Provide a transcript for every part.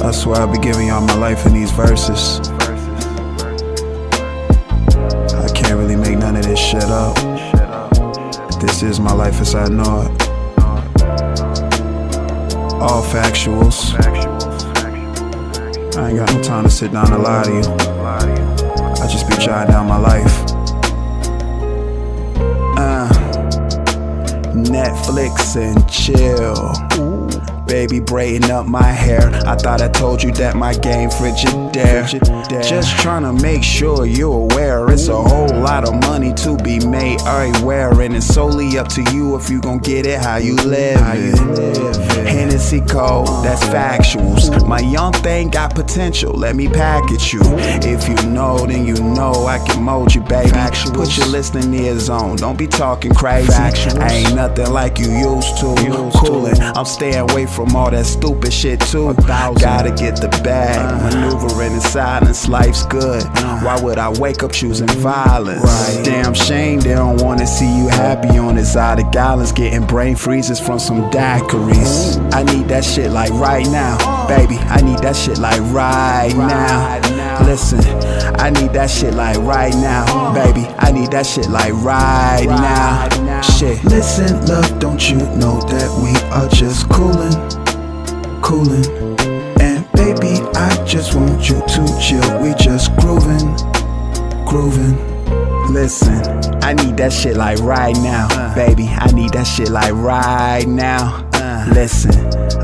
I swear I'll be giving y'all my life in these verses. I can't really make none of this shit up. This is my life as I know it. All factuals. I ain't got no time to sit down and lie to you. I just be jotting down my life. Netflix and chill. Baby braiding up my hair. I thought I told you that my game Frigidaire. Just trying to make sure you're aware. It's a whole lot of money to be made everywhere, and it's solely up to you if you gon' get it how you live it. Hennessy Code, that's factuals. My young thing got potential, let me package you. If you know, then you know I can mold you, baby. Put your listening ears on, don't be talking crazy. I ain't nothing like you used to. Coolin', I'm staying away from all that stupid shit too. Gotta get the bag, maneuvering in silence, life's good. Why would I wake up choosing violence? Damn shame they don't wanna see you happy on this side of gallons, getting brain freezes from some daiquiris. I need that shit like right now, baby. I need that shit like right now. Listen, I need that shit like right now, baby. I need that shit like right now. Shit. Listen, love, don't you know that we are just coolin'? And baby, I just want you to chill. We just groovin'. Listen, I need that shit like right now, baby. I need that shit like right now. Listen,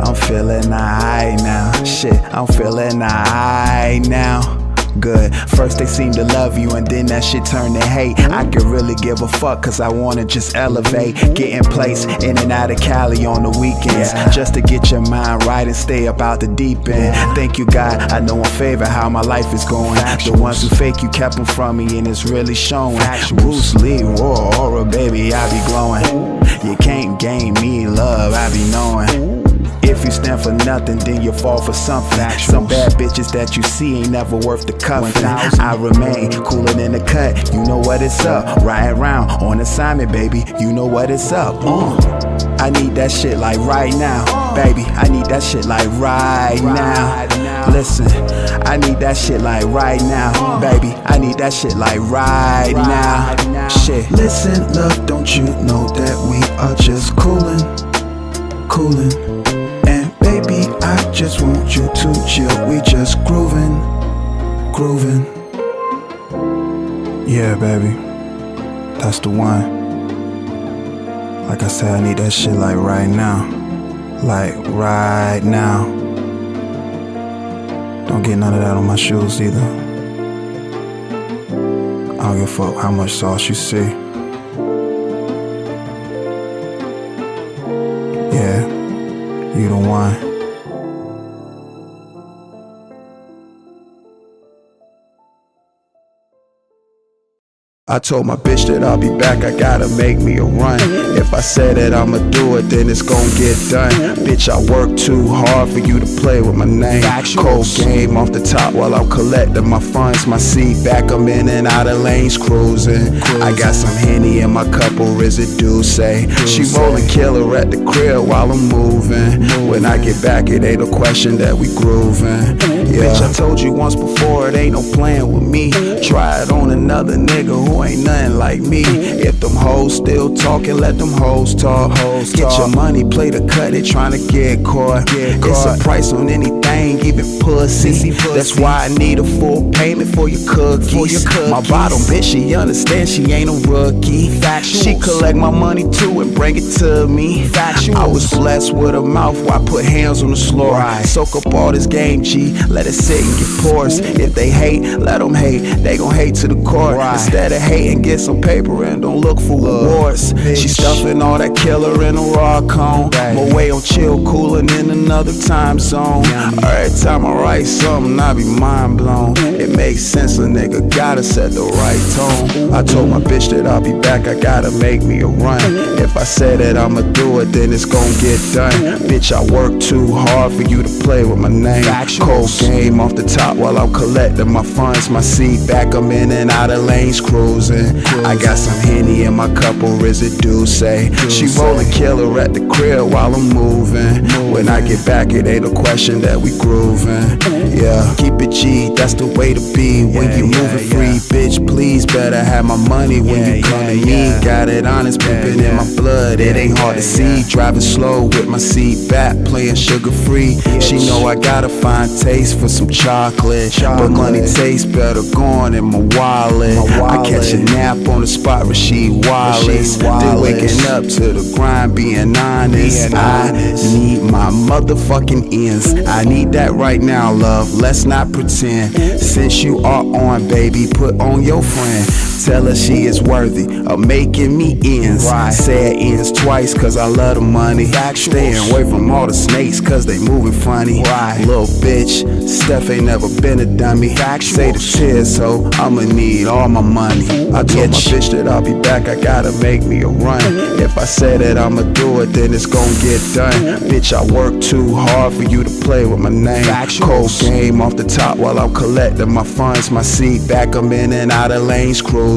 I'm feeling alright now. Shit, I'm feeling alright now. Good. First they seem to love you and then that shit turn to hate. I could really give a fuck cause I wanna just elevate. Get in place in and out of Cali on the weekends, just to get your mind right and stay up out the deep end. Thank you God, I know in favor how my life is going. The ones who fake you kept them from me and it's really showing. Bruce Lee, Aura, baby, I be glowing. You can't gain me love, I be knowing. If you stand for nothing, then you fall for something. Some bad bitches that you see ain't never worth the cuffing. I remain coolin' in the cut, you know what it's up. Riding around on assignment, baby, you know what it's up. I need that shit like right now, baby. I need that shit like right now. Listen, I need that shit like right now, baby. I need that shit like right now. Shit. Listen, love, don't you know that we are just coolin'? Baby, I just want you to chill. We just groovin'. Yeah, baby, that's the one. Like I said, I need that shit like right now. Like right now. Don't get none of that on my shoes either. I don't give a fuck how much sauce you see. Yeah, you the one. I told my bitch that I'll be back, I gotta make me a run. If I say that I'ma do it, then it's gon' get done. Bitch, I work too hard for you to play with my name. Cold game off the top while I'm collecting my funds. My seat back, I'm in and out of lanes cruising. I got some Henny in my cup, or residue say. She rollin' killer at the crib while I'm moving. When I get back, it ain't no question that we groovin'. Bitch, I told you once before, it ain't no playing with me. Try it on another nigga who ain't nothing like me. If them hoes still talking, let them hoes talk. Get your money, play the cut, they tryna get caught. It's a price on anything, even pussy. That's why I need a full payment for your cookies. My bottom bitch, she understand she ain't a rookie. She collect my money too and bring it to me. I was blessed with a mouth where I put hands on the floor. Soak up all this game, G, let it sit and get porous. If they hate, let them hate, they gon' hate to the core. Instead of hating, get some paper and don't look for rewards. She stuffing all that killer in a raw cone. My way on chill, coolin' in another time zone. Every time I write something, I be mind blown. It makes sense, a nigga gotta set the right tone. I told my bitch that I'll be back, I gotta make me a run. If I say that I'ma do it, then it's gon' get done. Bitch, I work too hard for you to play with my name. Cold game off the top while I'm collecting my funds. My seat back, I'm in and out of lanes cruising. I got some Henny in my cup, or residue say. She rollin' killer at the crib while I'm moving. When I get back, it ain't no question that we grooving. Yeah, keep it G, that's the way to be when you moving free. Bitch, please better have my money when you come to me. Got it honest, pimpin' in my blood, it ain't hard to see. Driving slow with my seat back, playing sugar free. She know I got a fine taste for some chocolate, but money tastes better gone in my wallet. I catch a nap on the spot, Rasheed Wallace. Then waking up to the grind, being honest. I need my motherfucking ends. I need that right now, love, let's not pretend. Since you are on, baby, put on your friend. Tell her she is worthy of making me ends. Say it ends twice cause I love the money. Staying away from all the snakes cause they moving funny. Little bitch, Steph ain't never been a dummy. Say the tears, so I'ma need all my money. I told my bitch that I'll be back, I gotta make me a run. If I say that I'ma do it, then it's gon' get done. Bitch, I work too hard for you to play with my name. Cold game off the top while I'm collecting my funds. My seat back, I'm in and out of lanes cruising.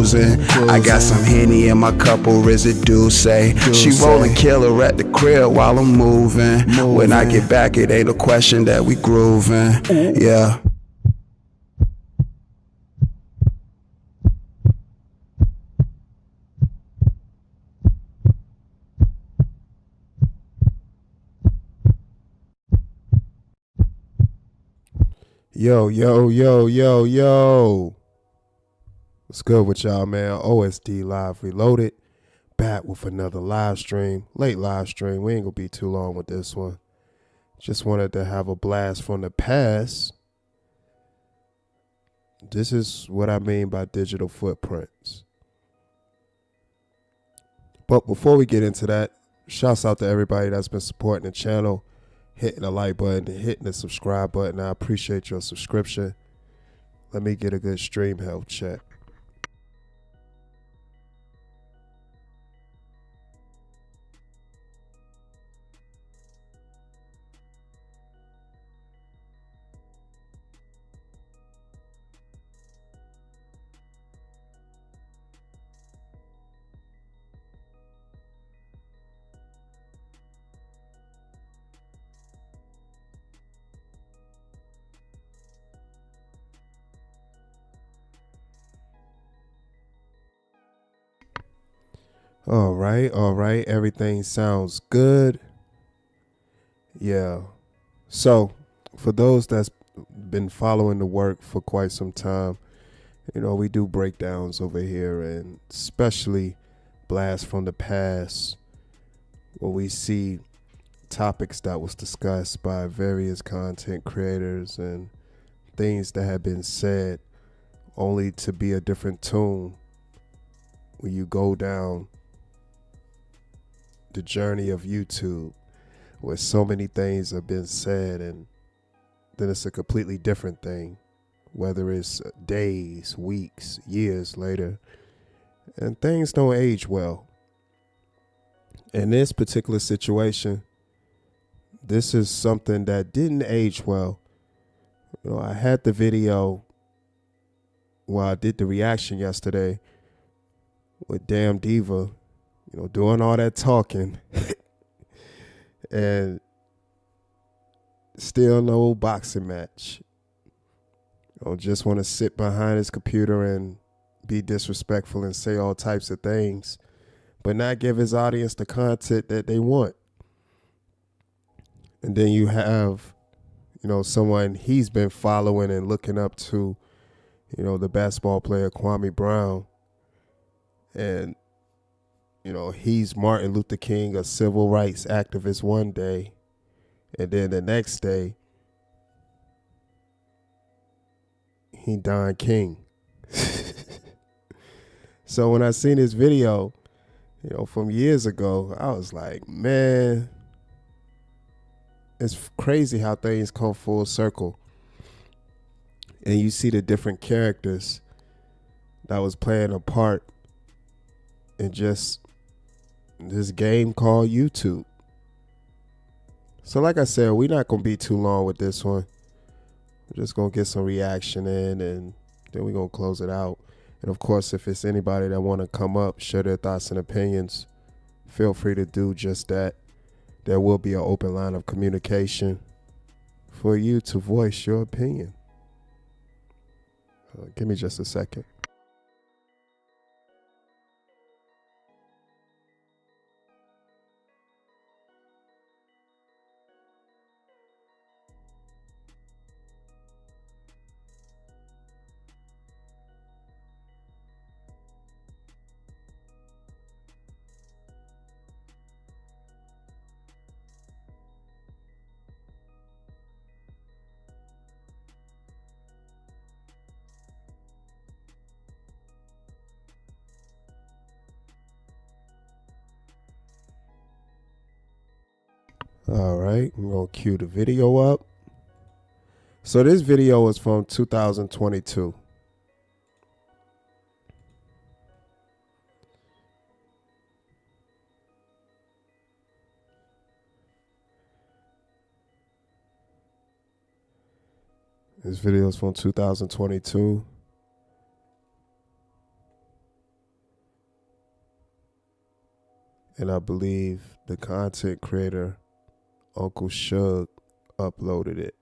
I got some Henny in my cup, or is it Douce? She rollin' killer at the crib while I'm moving. When I get back, it ain't a question that we grooving. Yeah. Yo. What's good with y'all, man? OSD Live Reloaded. Back with another live stream. Late live stream. We ain't gonna be too long with this one. Just wanted to have a blast from the past. This is what I mean by digital footprints. But before we get into that, shouts out to everybody that's been supporting the channel, hitting the like button, hitting the subscribe button. I appreciate your subscription. Let me get a good stream health check. All right. Everything sounds good. Yeah. So, for those that's been following the work for quite some time, you know, we do breakdowns over here, and especially blasts from the past, where we see topics that was discussed by various content creators and things that have been said only to be a different tune when you go down the journey of YouTube, where so many things have been said and then it's a completely different thing, whether it's days, weeks, years later, and things don't age well. In this particular situation, this is something that didn't age well. You know, I had the video while I did the reaction yesterday with Damn Diva, you know, doing all that talking and still no boxing match. You know, just want to sit behind his computer and be disrespectful and say all types of things, but not give his audience the content that they want. And then you have, you know, someone he's been following and looking up to, you know, the basketball player Kwame Brown. And you know, he's Martin Luther King, a civil rights activist one day, and then the next day, he Don King. So when I seen this video, you know, from years ago, I was like, man, it's crazy how things come full circle. And you see the different characters that was playing a part in just this game called YouTube. So like I said, we're not going to be too long with this one. We're just going to get some reaction in, and then we're going to close it out. And of course, if it's anybody that want to come up, share their thoughts and opinions, feel free to do just that. There will be an open line of communication for you to voice your opinion. Give me just a second. All right, I'm going to cue the video up. So this video is from 2022. This video is from 2022. And I believe the content creator, Uncle Shug, uploaded it.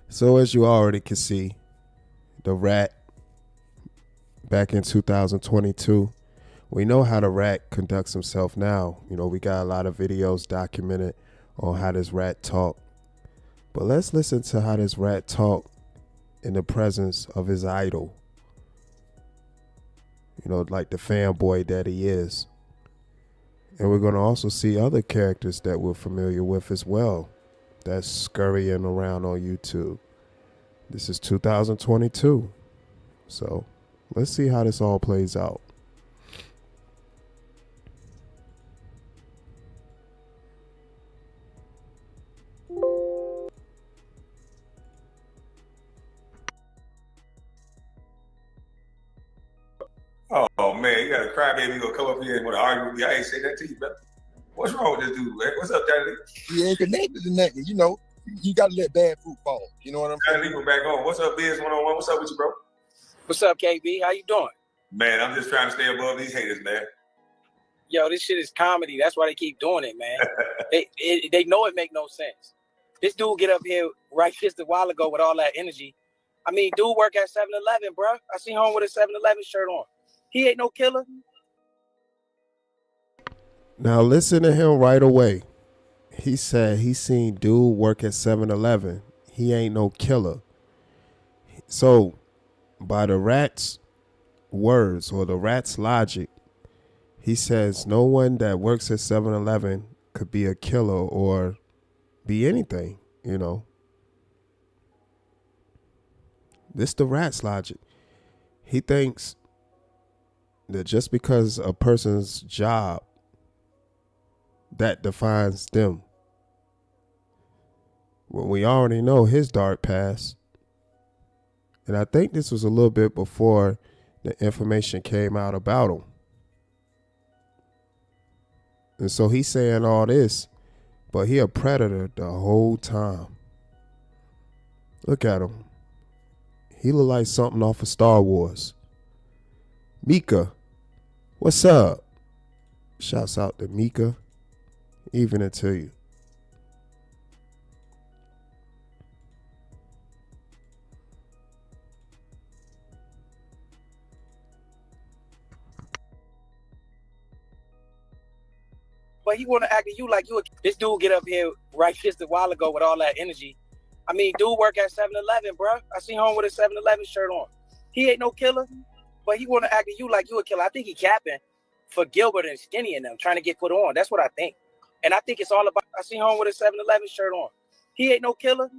So as you already can see, the rat back in 2022, we know how the rat conducts himself now. You know, we got a lot of videos documented on how this rat talk. But let's listen to how this rat talk in the presence of his idol. You know, like the fanboy that he is. And we're going to also see other characters that we're familiar with as well, that's scurrying around on YouTube. This is 2022. So let's see how this all plays out. Oh man, you got a crybaby gonna come up here and want to argue with me. I ain't say that to you, brother. What's wrong with this dude, man? What's up, Johnny? He ain't connected to nothing, you know. You gotta let bad fruit fall. You know what I'm saying? Johnny, we're back on. What's up, Biz 101? What's up with you, bro? What's up, KB? How you doing? Man, I'm just trying to stay above these haters, man. Yo, this shit is comedy. That's why they keep doing it, man. they know it make no sense. This dude get up here right just a while ago with all that energy. I mean, dude work at 7-Eleven, bro. I see him with a 7-Eleven shirt on. He ain't no killer. Now listen to him right away. He said he seen dude work at 7-Eleven. He ain't no killer. So by the rat's words or the rat's logic, he says no one that works at 7-Eleven could be a killer or be anything, you know. This the rat's logic. He thinks that just because a person's job, that defines them. Well, we already know his dark past. And I think this was a little bit before the information came out about him. And so he's saying all this, but he a predator the whole time. Look at him. He look like something off of Star Wars. Mika, what's up? Shouts out to Mika. Evening to you. But he want to act at you like you. This dude get up here right just a while ago with all that energy. I mean, dude work at 7-Eleven, bro. I see him with a 7-Eleven shirt on. He ain't no killer, but he want to act at you like you a killer. I think he capping. for Gilbert and Skinny and them trying to get put on. That's what I think. And I think it's all about, I see home with a 7-Eleven shirt on. He ain't no killer,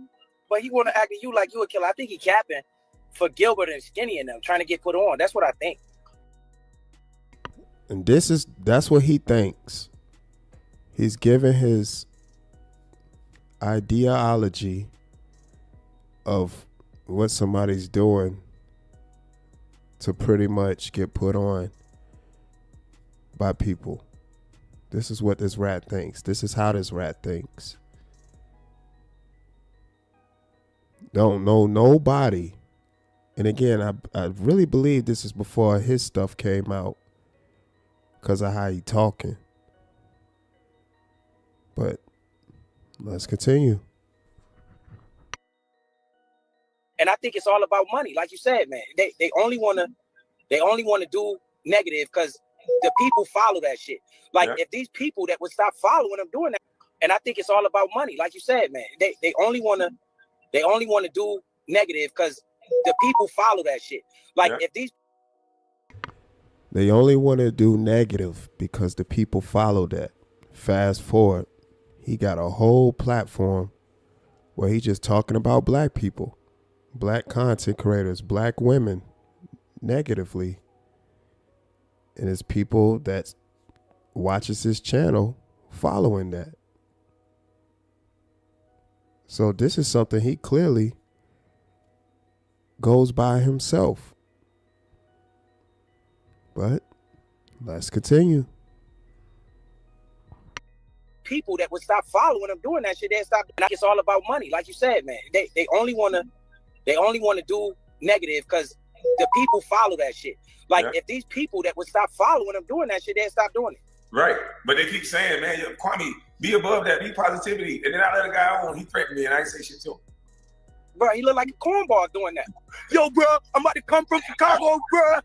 but he want to act to you like you a killer. I think he capping for Gilbert and Skinny and them trying to get put on. That's what I think. And that's what he thinks. He's giving his ideology of what somebody's doing to pretty much get put on by people. This is what this rat thinks. This is how this rat thinks. Don't know nobody. And again, I really believe this is before his stuff came out because of how he talking. But let's continue. And I think it's all about money, like you said, man. They only want to do negative because the people follow that shit. Like if these people that would stop following them doing that, and I think it's all about money, like you said, man. They only want to do negative because the people follow that shit. Like if these, they only want to do negative because the people follow that. Fast forward, he got a whole platform where he just talking about black people, black content creators, black women negatively. And it's people that watches his channel following that. So this is something he clearly goes by himself. But let's continue. People that would stop following them doing that shit, they stop. And it's all about money, like you said, man. They only want to do negative because the people follow that shit. Like if these people that would stop following them doing that shit, they'd stop doing it. Right. But they keep saying, man, yo, Kwame, be above that, be positivity. And then I let a guy on, he threatened me and I ain't say shit to him. Bro, he look like a cornball doing that. Yo, bro, I'm about to come from Chicago, bro.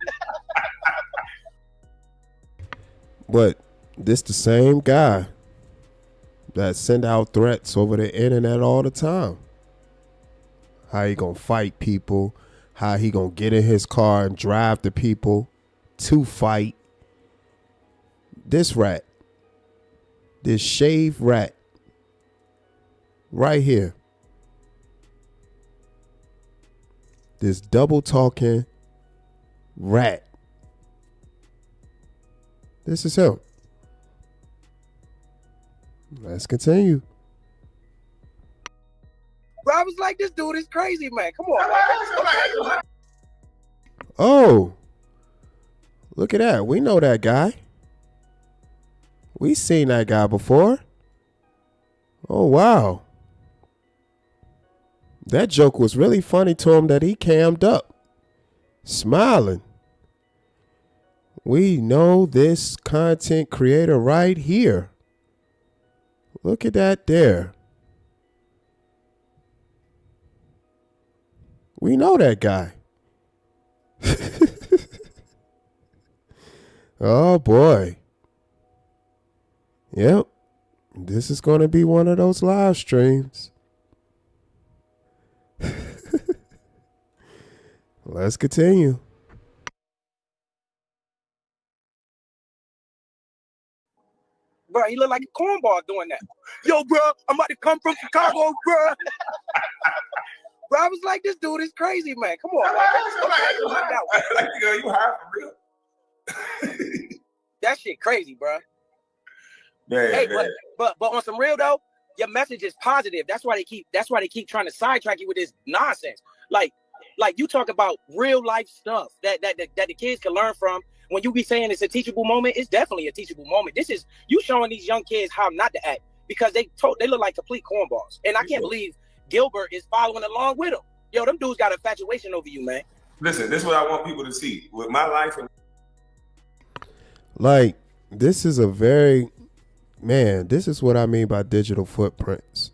But this the same guy that send out threats over the internet all the time. How he gonna fight people, how he gonna get in his car and drive the people to fight. This rat, this shaved rat right here, this double talking rat, this is him. Let's continue. Bro, I was like, this dude is crazy, man. Come on. Oh, look at that. We know that guy. We seen that guy before. Oh, wow. That joke was really funny to him that he cammed up, smiling. We know this content creator right here. Look at that there. We know that guy. Oh, boy. Yep. This is going to be one of those live streams. Let's continue. Bro, he look like a cornball doing that. Yo, bro, I'm about to come from Chicago, bro. Bro, I was like, this dude is crazy, man. Come on. Like, yo, you high for real? That shit crazy, bro. Man, Hey, man. but on some real though, your message is positive. That's why they keep trying to sidetrack you with this nonsense. Like you talk about real life stuff that the kids can learn from. When you be saying it's a teachable moment, it's definitely a teachable moment. This is you showing these young kids how not to act because they look like complete cornballs. And I can't believe Gilbert is following along with them. Yo, them dudes got infatuation over you, man. Listen, this is what I want people to see. With my life and Like, this is a very, man, this is what I mean by digital footprints.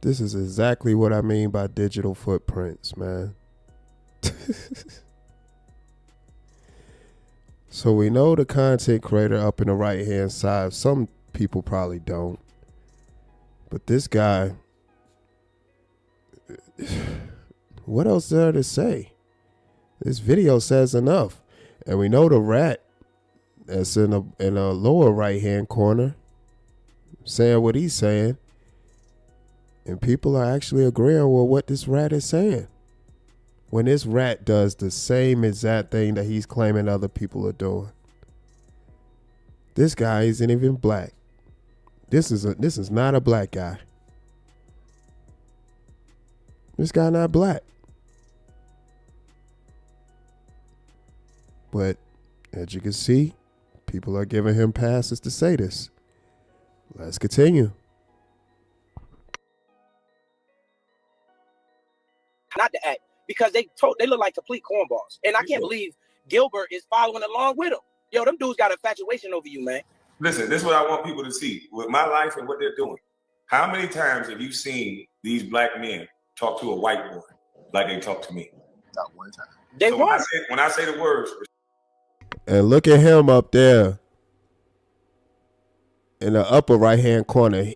This is exactly what I mean by digital footprints, man. So we know the content creator up in the right hand side. Some people probably don't. But this guy, what else is there to say? This video says enough. And we know the rat that's in a lower right hand corner saying what he's saying, and people are actually agreeing with what this rat is saying. When this rat does the same exact thing that he's claiming other people are doing. This guy isn't even black. This is not a black guy. This guy not black. But as you can see, people are giving him passes to say this. Let's continue. Not to act, because they look like complete cornballs. And I can't believe Gilbert is following along with them. Yo, them dudes got infatuation over you, man. Listen, this is what I want people to see with my life and what they're doing. How many times have you seen these black men talk to a white boy like they talk to me? Not one time. They So won. when I say the words, And look at him up there in the upper right hand corner.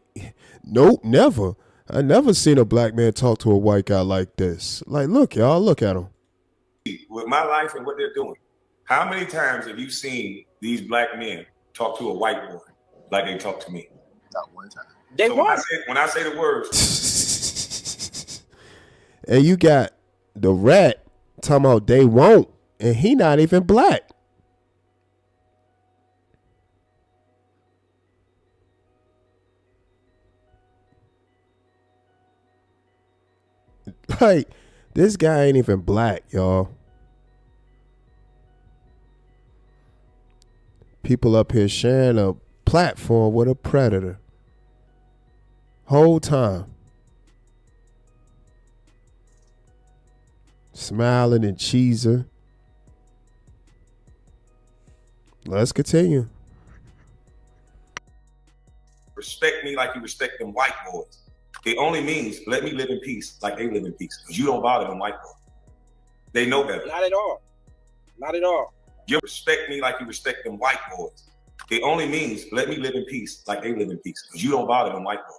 Nope, never. I never seen a black man talk to a white guy like this. Like, look, y'all, look at him. with my life and what they're doing, how many times have you seen these black men talk to a white boy like they talk to me? Not one time. They So won. when I say the words, And you got the rat talking about they won't, and he not even black. Like, this guy ain't even black, y'all. People up here sharing a platform with a predator. Whole time. Smiling and cheesing. Let's continue. respect me like you respect them white boys. It only means let me live in peace like they live in peace, because you don't bother them white boys. They know better. Not at all. Not at all. You respect me like you respect them white boys. It only means let me live in peace like they live in peace, because you don't bother them white boys.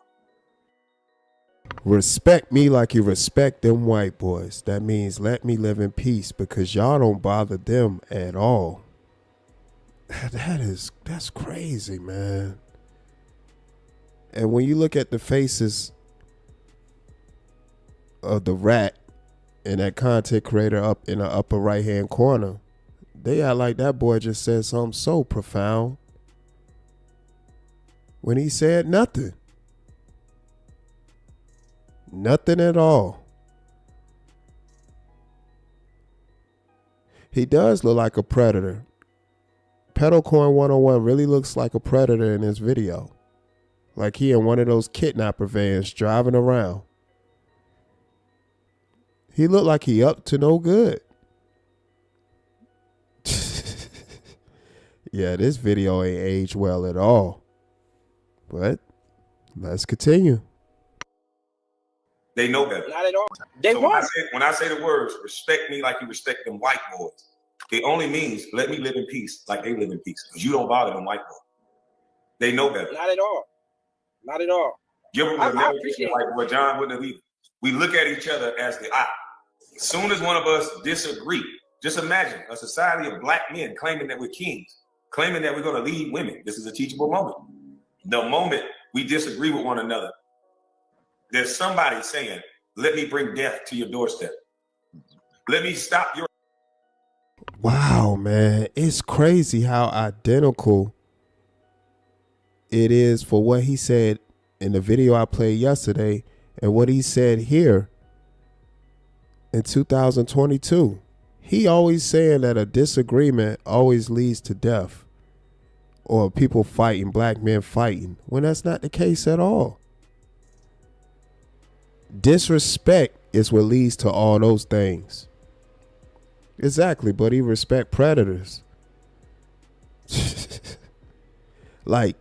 Respect me like you respect them white boys. That means let me live in peace because y'all don't bother them at all. That's crazy, man. And when you look at the faces of the rat and that content creator up in the upper right hand corner, they act like that boy just said something so profound when he said nothing. Nothing at all. He does look like a predator. Pedalcorn 101 really looks like a predator in this video. Like he in one of those kidnapper vans driving around. He looked like he up to no good. Yeah, this video ain't aged well at all. But let's continue. They know better. Not at all. They So won. when I say the words, respect me like you respect them white boys, it only means let me live in peace like they live in peace, because you don't bother them white boys. They know better. Not at all. Not at all. Gilbert I would never appreciate get like what John wouldn't have either. We look at each other as the I. As soon as one of us disagree, just imagine a society of black men claiming that we're kings, claiming that we're going to lead women. This is a teachable moment. The moment we disagree with one another, there's somebody saying, let me bring death to your doorstep. Let me stop your... Wow, man. It's crazy how identical it is for what he said in the video I played yesterday and what he said here in 2022. He always saying that a disagreement always leads to death or people fighting, black men fighting, when that's not the case at all. Disrespect is what leads to all those things. Exactly, but he respect predators. Like,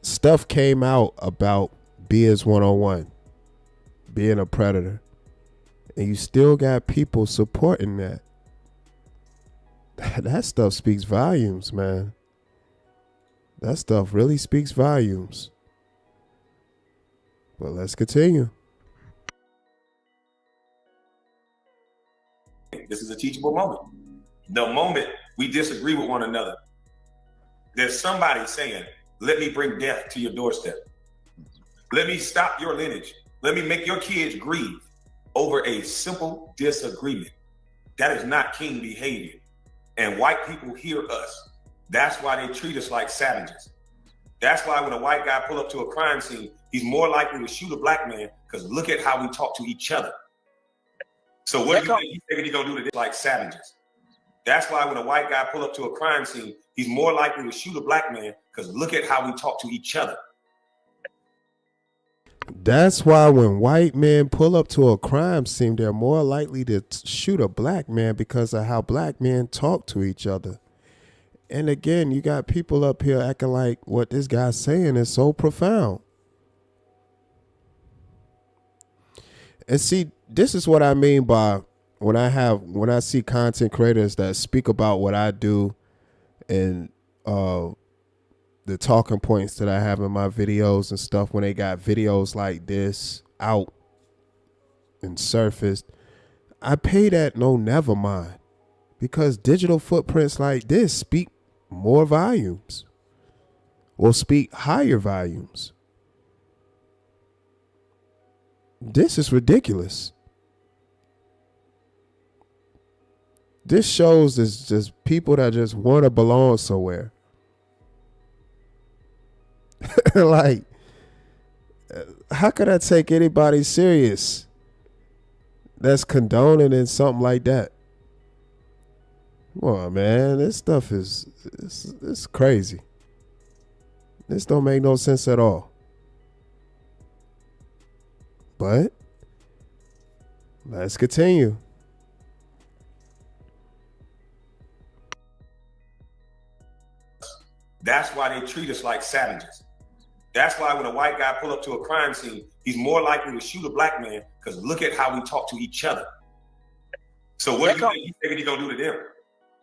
stuff came out about Beers 101 being a predator, and you still got people supporting that. That stuff speaks volumes, man. That stuff really speaks volumes. But let's continue. This is a teachable moment. The moment we disagree with one another, there's somebody saying, let me bring death to your doorstep. Let me stop your lineage. Let me make your kids grieve over a simple disagreement. That is not king behavior. And white people hear us. That's why they treat us like savages. That's why when a white guy pull up to a crime scene, he's more likely to shoot a black man because look at how we talk to each other. So what do you think he's gonna do to this like savages? That's why when a white guy pull up to a crime scene, he's more likely to shoot a black man because look at how we talk to each other. That's why when white men pull up to a crime scene, they're more likely to shoot a black man because of how black men talk to each other. And again, you got people up here acting like what this guy's saying is so profound. And see, this is what I mean by when I see content creators that speak about what I do and the talking points that I have in my videos and stuff, when they got videos like this out and surfaced, I pay that no never mind, because digital footprints like this speak more volumes or speak higher volumes. This is ridiculous. This shows is just people that just want to belong somewhere. Like, how could I take anybody serious that's condoning in something like that? Come on, man. This stuff is it's crazy. This don't make no sense at all. But let's continue. That's why they treat us like savages. That's why when a white guy pull up to a crime scene, he's more likely to shoot a black man because look at how we talk to each other. So what do you think he's gonna do to them?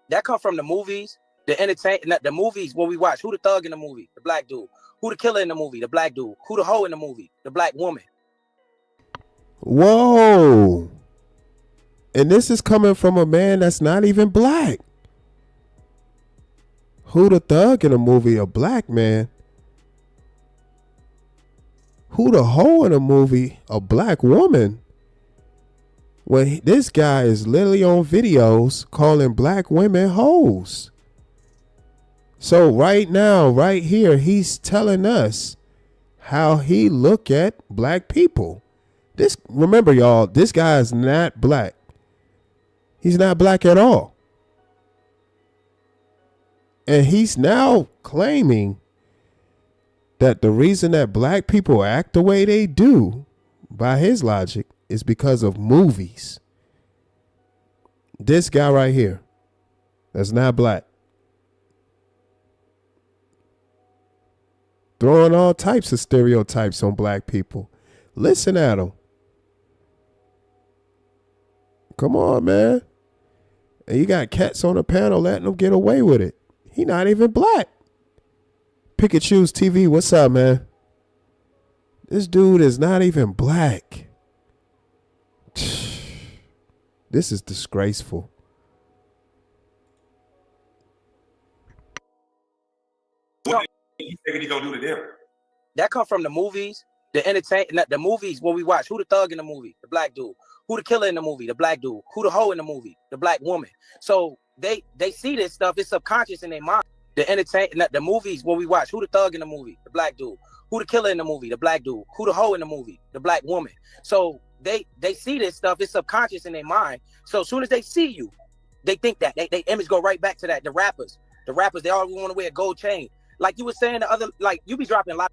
That come from the movies, the movies where we watch. Who the thug in the movie? The black dude. Who the killer in the movie? The black dude. Who the hoe in the movie? The black woman. Whoa. And this is coming from a man that's not even black. Who the thug in the movie? A black man. Who the hoe in the movie? A black woman. When this guy is literally on videos calling black women hoes. So right now, right here, he's telling us how he look at black people. This, remember y'all, this guy is not black. He's not black at all. And he's now claiming that the reason that black people act the way they do, by his logic, is because of movies. This guy right here, that's not black, throwing all types of stereotypes on black people. Listen at him. Come on, man. And you got cats on the panel letting them get away with it. He not even black. Pikachu's TV, what's up, man? This dude is not even black. This is disgraceful. What do you think he's gonna do to them? That come from the movies, the movies where we watch. Who the thug in the movie? The black dude. Who the killer in the movie? The black dude. Who the hoe in the movie? The black woman. So they see this stuff. It's subconscious in their mind. The movies where we watch. Who the thug in the movie? The black dude. Who the killer in the movie? The black dude. Who the hoe in the movie? The black woman. So they see this stuff. It's subconscious in their mind. So as soon as they see you, they think that they image go right back to that. The rappers, they all want to wear a gold chain. Like you were saying, the other, like you be dropping a lot.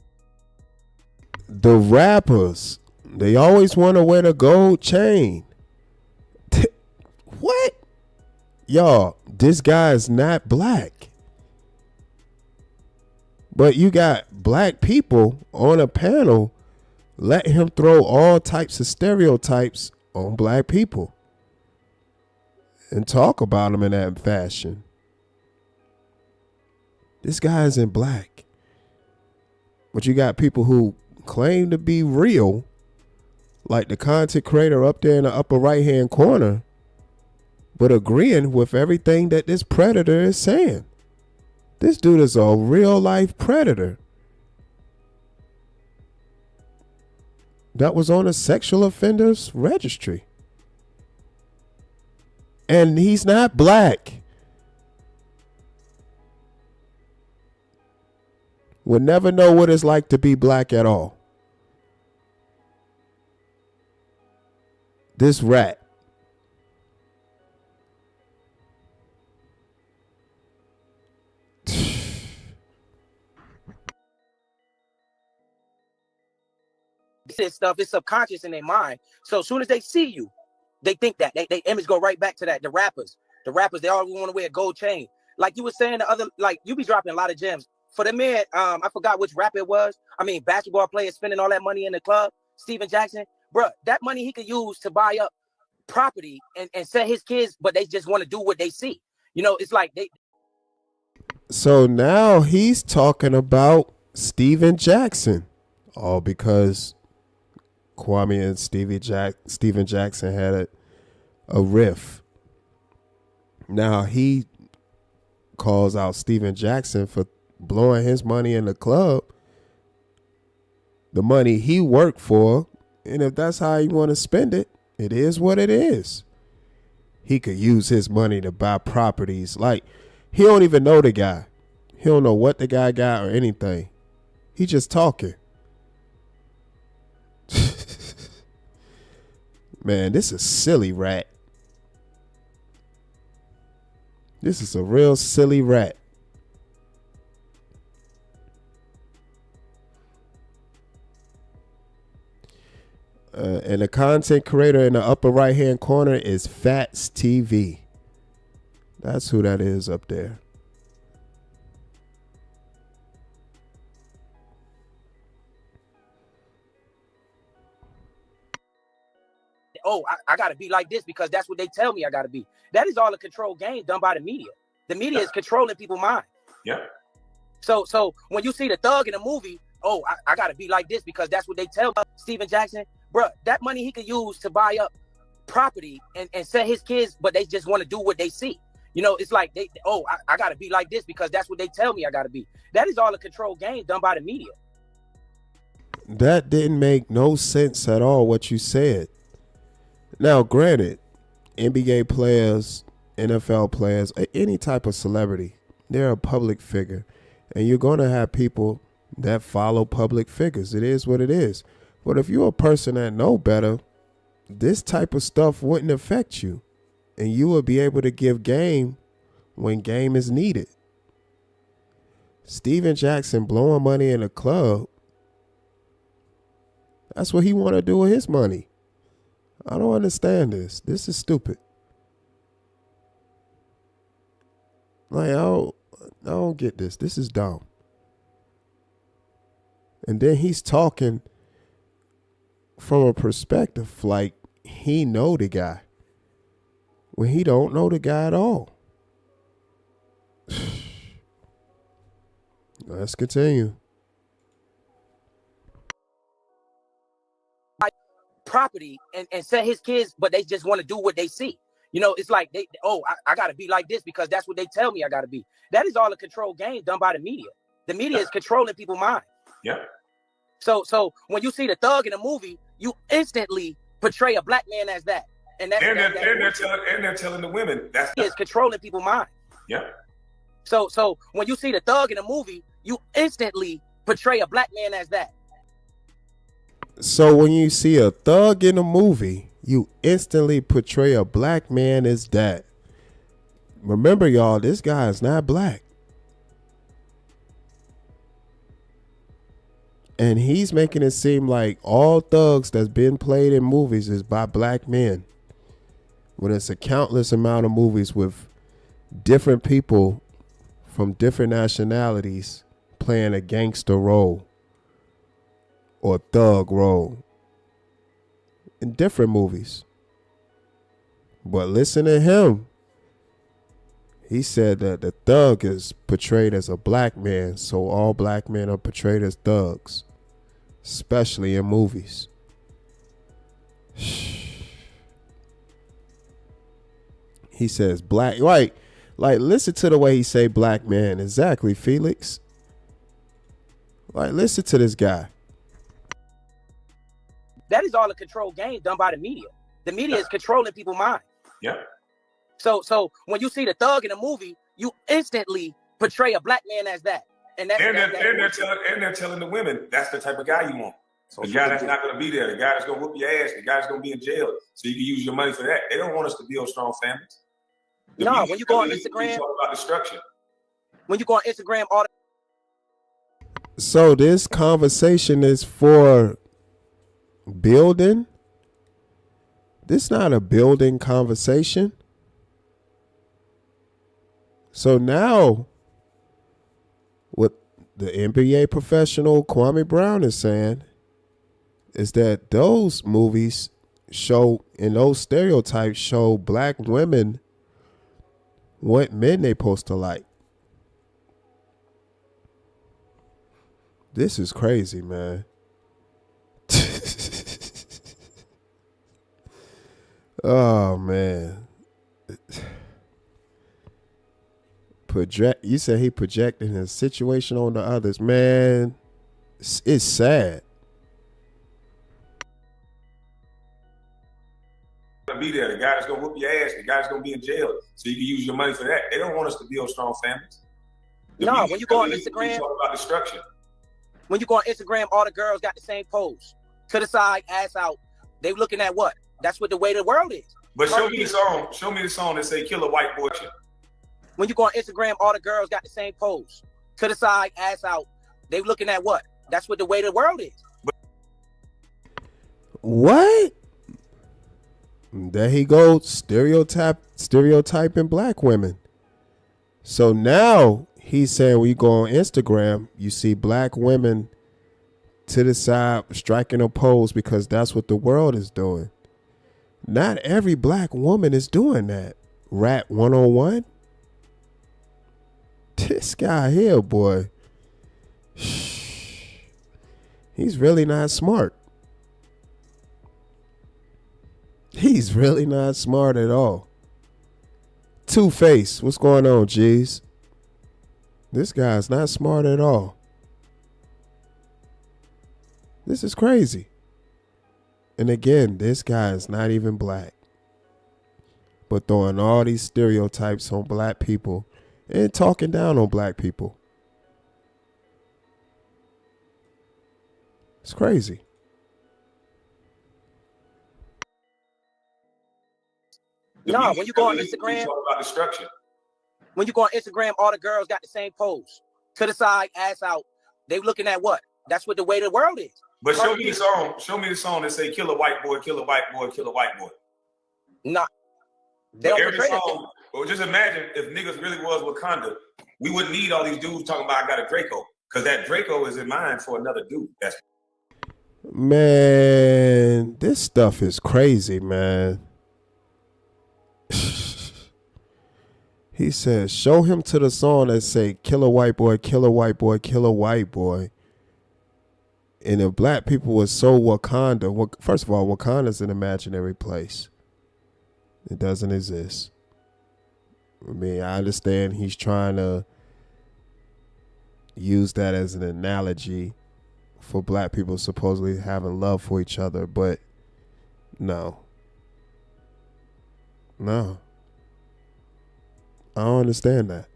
The rappers, they always want to wear the gold chain. What? Y'all, this guy is not black. But you got black people on a panel letting him throw all types of stereotypes on black people and talk about them in that fashion. This guy isn't black. But you got people who claim to be real, like the content creator up there in the upper right hand corner, but agreeing with everything that this predator is saying. This dude is a real life predator that was on a sexual offenders registry. And he's not black. We'll never know what it's like to be black at all. This rat. This stuff is subconscious in their mind. So as soon as they see you, they think that they image go right back to that. The rappers, they all want to wear a gold chain. Like you were saying, the other, like you be dropping a lot of gems. For the man, I forgot which rapper it was. I mean, basketball players spending all that money in the club. Steven Jackson, bro, that money he could use to buy up property and sell his kids, but they just want to do what they see. You know, it's like they. So now he's talking about Steven Jackson, all because Kwame and Steven Jackson had a riff. Now he calls out Steven Jackson for blowing his money in the club, the money he worked for, and if that's how you want to spend it, it is what it is. He could use his money to buy properties. Like, he don't even know the guy. He don't know what the guy got or anything. He just talking. Man, this is silly rat. This is a real silly rat. And the content creator in the upper right hand corner is Fats TV. That's who that is up there. Oh, I got to be like this because that's what they tell me I got to be. That is all a control game done by the media. The media is controlling people's mind. Yeah. So when you see the thug in a movie, oh, I got to be like this because that's what they tell Steven Jackson. Bro, that money he could use to buy up property and sell his kids, but they just want to do what they see. You know, it's like I got to be like this because that's what they tell me I got to be. That is all a control game done by the media. That didn't make no sense at all, what you said. Now, granted, NBA players, NFL players, any type of celebrity, they're a public figure. And you're going to have people that follow public figures. It is what it is. But if you're a person that know better, this type of stuff wouldn't affect you. And you will be able to give game when game is needed. Steven Jackson blowing money in a club, that's what he want to do with his money. I don't understand this. This is stupid. Like, I don't get this. This is dumb. And then he's talking from a perspective like he know the guy when he don't know the guy at all. Let's continue. Property and sell his kids, but they just want to do what they see. You know, it's like I got to be like this because that's what they tell me I got to be. That is all a control game done by the media. The media is controlling people's mind. Yeah. So when you see the thug in a movie, you instantly portray a black man as that. And they're telling the women that's is controlling people's mind. Yeah. So when you see the thug in a movie, you instantly portray a black man as that. So when you see a thug in a movie, you instantly portray a black man as that. Remember, y'all, this guy is not black. And he's making it seem like all thugs that's been played in movies is by black men. When it's a countless amount of movies with different people from different nationalities playing a gangster role or thug role in different movies. But listen to him. He said that the thug is portrayed as a black man, so all black men are portrayed as thugs, especially in movies. He says black, right? Like, listen to the way he say black man. Exactly, Felix. Like, listen to this guy. That is all a control game done by the media. The media is controlling people's mind. Yeah. So when you see the thug in a movie, you instantly portray a black man as that. And they're telling the women that's the type of guy you want. The guy that's not going to be there, the guy that's going to whoop your ass, the guy that's going to be in jail, so you can use your money for that. They don't want us to build strong families. No, when you go on Instagram, talk about destruction. When you go on Instagram, all So this conversation is for building. This not a building conversation. So now, what the NBA professional Kwame Brown is saying is that those movies show, and those stereotypes show black women what men they supposed to like. This is crazy, man. Oh man. You said he projecting his situation on the others. Man, it's sad. Be there, the guy that's gonna whoop your ass, the guy that's gonna be in jail, so you can use your money for that. They don't want us to build strong families. No, when you go on Instagram, talk about destruction. When you go on Instagram, all the girls got the same pose, to the side, ass out. They looking at what? That's what the way the world is. But show me the song. Show me the song that say "Kill a White Boy." When you go on Instagram, all the girls got the same pose, to the side, ass out. They looking at what? That's what the way the world is. What? There he goes, stereotyping black women. So now he's saying when you go on Instagram, you see black women to the side striking a pose because that's what the world is doing. Not every black woman is doing that. Rat 101. This guy here, boy. He's really not smart. He's really not smart at all. Two-Face, what's going on, G's? This guy's not smart at all. This is crazy. And again, this guy is not even black. But throwing all these stereotypes on black people and talking down on black people. It's crazy. No, when you go on Instagram, talk about destruction. When you go on Instagram, all the girls got the same pose, to the side, ass out. They looking at what? That's what the way the world is. But show me the song. Show me the song that say "Kill a White Boy, Kill a White Boy, Kill a White Boy." Nah, they don't every portray song. Well, just imagine if niggas really was Wakanda, we wouldn't need all these dudes talking about I got a Draco, because that Draco is in mind for another dude. That's Man, this stuff is crazy, man. He says, show him to the song that say, kill a white boy, kill a white boy, kill a white boy. And if black people were so Wakanda, first of all, Wakanda's an imaginary place. It doesn't exist. I mean, I understand he's trying to use that as an analogy for black people supposedly having love for each other, but no. No. I don't understand that.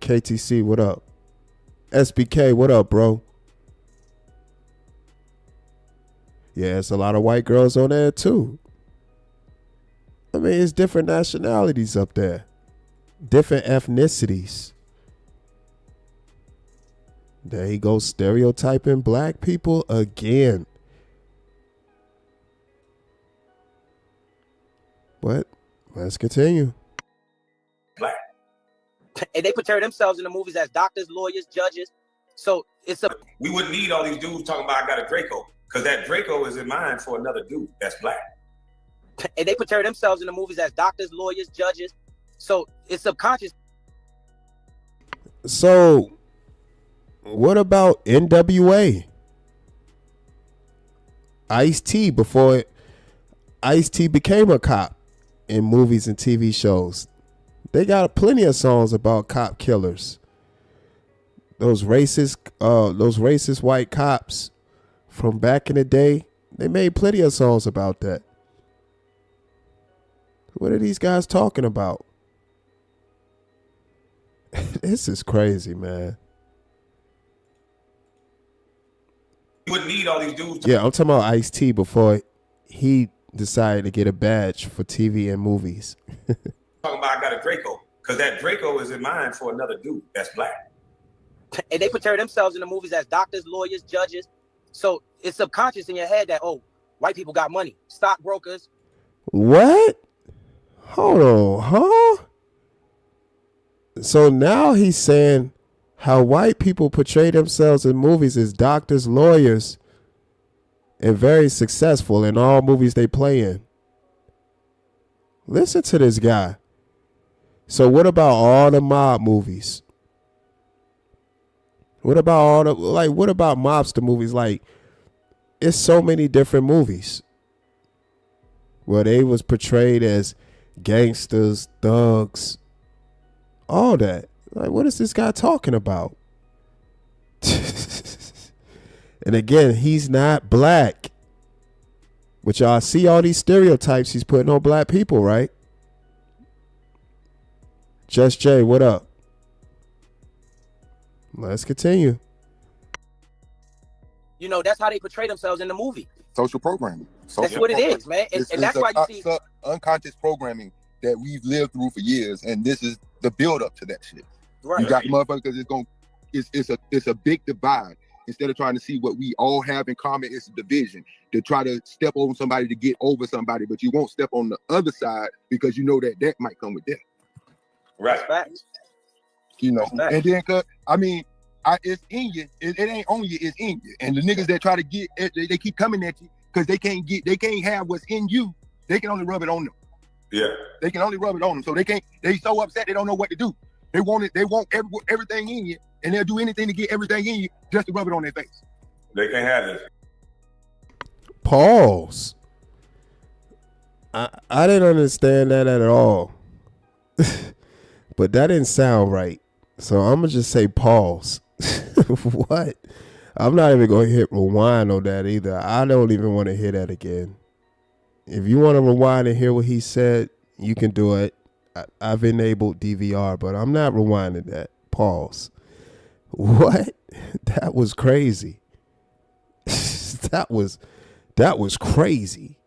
KTC, what up? SBK, what up, bro? Yeah, it's a lot of white girls on there too. I mean, it's different nationalities up there. Different ethnicities. There he goes, stereotyping black people again. But let's continue. black. And they portray themselves in the movies as doctors, lawyers, judges. So it's a We wouldn't need all these dudes talking about I got a Draco, because that Draco is in mind for another dude that's black. and they portray themselves in the movies as doctors, lawyers, judges. So it's subconscious. So what about NWA? Ice-T before Ice-T became a cop. in movies and TV shows. They got plenty of songs about cop killers. Those racist white cops from back in the day, they made plenty of songs about that. What are these guys talking about? This is crazy, man. You wouldn't need all these dudes. Yeah, I'm talking about Ice-T before he decided to get a badge for TV and movies. Talking about I got a Draco, because that Draco is in mind for another dude that's black. And they portray themselves in the movies as doctors, lawyers, judges. So it's subconscious in your head that, oh, white people got money, stockbrokers. What? Hold on, huh? So now he's saying how white people portray themselves in movies as doctors, lawyers, and very successful in all movies they play in. Listen to this guy. So what about all the mob movies? What about what about mobster movies? Like, it's so many different movies where they was portrayed as gangsters, thugs, all that. Like, what is this guy talking about? And again, he's not black. But y'all see all these stereotypes he's putting on black people, right? Just Jay, what up? Let's continue. You know, that's how they portray themselves in the movie. Social programming. That's what it is, man. And that's why you see unconscious programming that we've lived through for years, and this is the build up to that shit. Right. You got motherfuckers. It's a big divide. Instead of trying to see what we all have in common, it's a division. To try to step over somebody to get over somebody, but you won't step on the other side because you know that might come with death. Right. Facts. You know, Facts. and then it's in you. It ain't on you. It's in you. And the niggas that try to get, they keep coming at you because they can't have what's in you. They can only rub it on them. Yeah. They can only rub it on them. So they so upset they don't know what to do. They want everything in you, and they'll do anything to get everything in you just to rub it on their face. They can't have this. Pause. I didn't understand that at all. But that didn't sound right. So I'm going to just say pause. What? I'm not even going to hit rewind on that either. I don't even want to hear that again. If you want to rewind and hear what he said, you can do it. I've enabled DVR, but I'm not rewinding that. Pause. What? That was crazy. That was crazy.